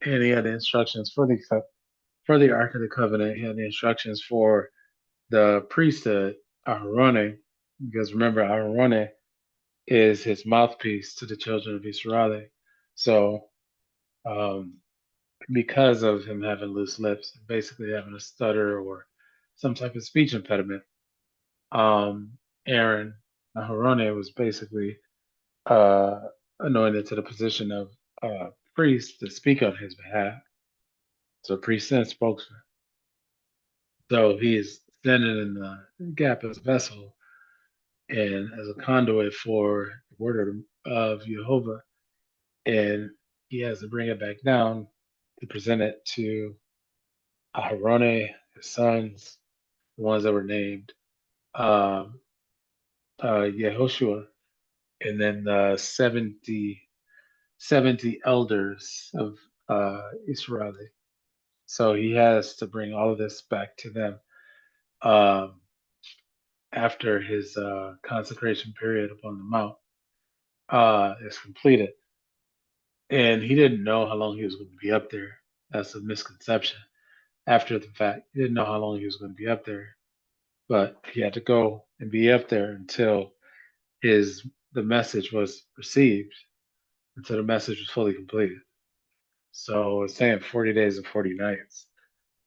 and he had the instructions for for the Ark of the Covenant. He had the instructions for the priesthood, Aharone, because remember, Aharone is his mouthpiece to the children of Israel. So, um, because of him having loose lips, basically having a stutter or some type of speech impediment, um, Aaron Aharone was basically uh, anointed to the position of priest to speak on his behalf. So, priest and spokesman. So, he is standing in the gap as a vessel and as a conduit for the word of Jehovah, and he has to bring it back down to present it to Aharone, his sons, the ones that were named, um, Yehoshua, and then the 70 elders of Israel. So he has to bring all of this back to them um, after his consecration period upon the mount is completed. And he didn't know how long he was going to be up there. That's a misconception. After the fact, he didn't know how long he was going to be up there, but he had to go and be up there until his the message was received, until the message was fully completed. So it's saying 40 days and 40 nights,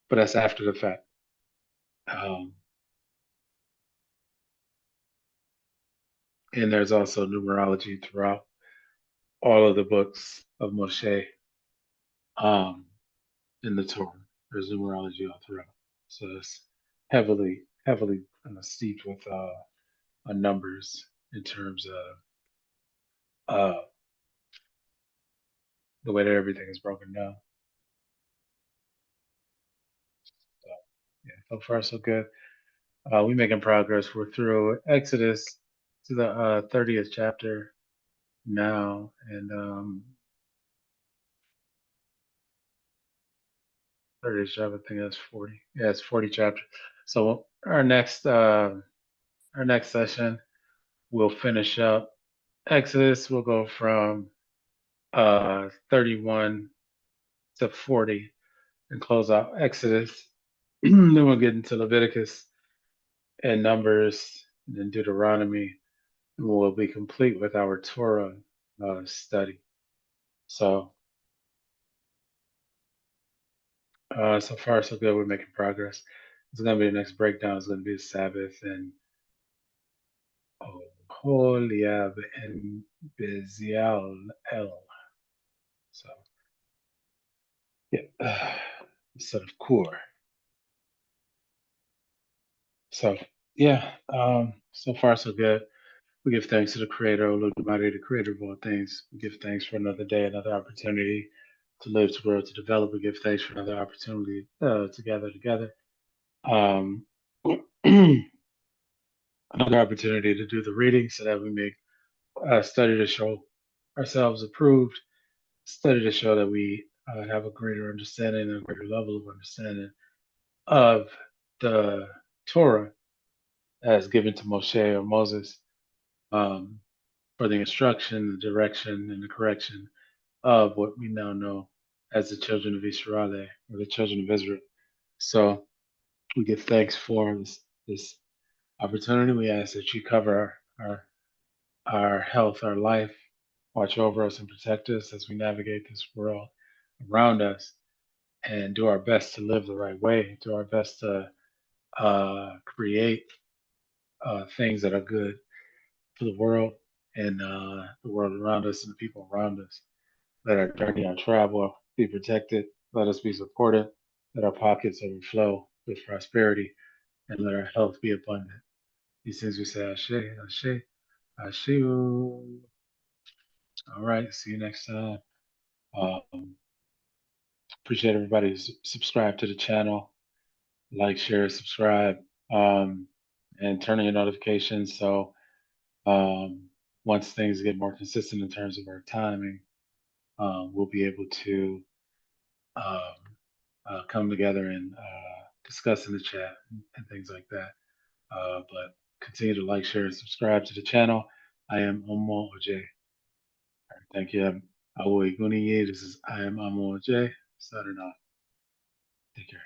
but that's after the fact. Um, and there's also numerology throughout all of the books of Moshe um, in the Torah. There's numerology all throughout. So it's heavily steeped with numbers in terms of uh, the way that everything is broken down. So, yeah, so far so good. We're making progress. We're through Exodus to the 30th chapter now, and 30th chapter, I think that's 40. Yeah, it's 40 chapters. So our next session, we'll finish up Exodus. We'll go from 31 to 40 and close out Exodus. Then we'll get into Leviticus and Numbers, and then Deuteronomy, and we'll be complete with our Torah study. So, so far so good. We're making progress. It's going to be the next breakdown. It's going to be the Sabbath and Holiab and Bezial El. So, yeah, instead of Kur. So, yeah, so far so good. We give thanks to the Creator, O Lord Almighty, the Creator of all things. We give thanks for another day, another opportunity to live, to grow, to develop. We give thanks for another opportunity to gather together. Um, another opportunity to do the reading so that we may study to show ourselves approved, study to show that we have a greater understanding and a greater level of understanding of the Torah as given to Moshe or Moses, um, for the instruction, the direction, and the correction of what we now know as the children of Israel or the children of Israel. So we give thanks for this opportunity. We ask that you cover our health, our life, watch over us and protect us as we navigate this world around us, and do our best to live the right way, do our best to create things that are good for the world and the world around us and the people around us. Let our journey, our travel be protected. Let us be supported. Let our pockets overflow with prosperity, and let our health be abundant. These things we say, Ashe, Ashe, Ashe. All right, see you next time. Um, appreciate everybody who's subscribed to the channel. Like, share, subscribe, um, and turn on your notifications so um, once things get more consistent in terms of our timing, we'll be able to um, come together and discuss in the chat and things like that. But continue to like, share, and subscribe to the channel. I am Omo OJ. Thank you. Awo Iguniyi. This is I am Amo J. Signing off. Take care.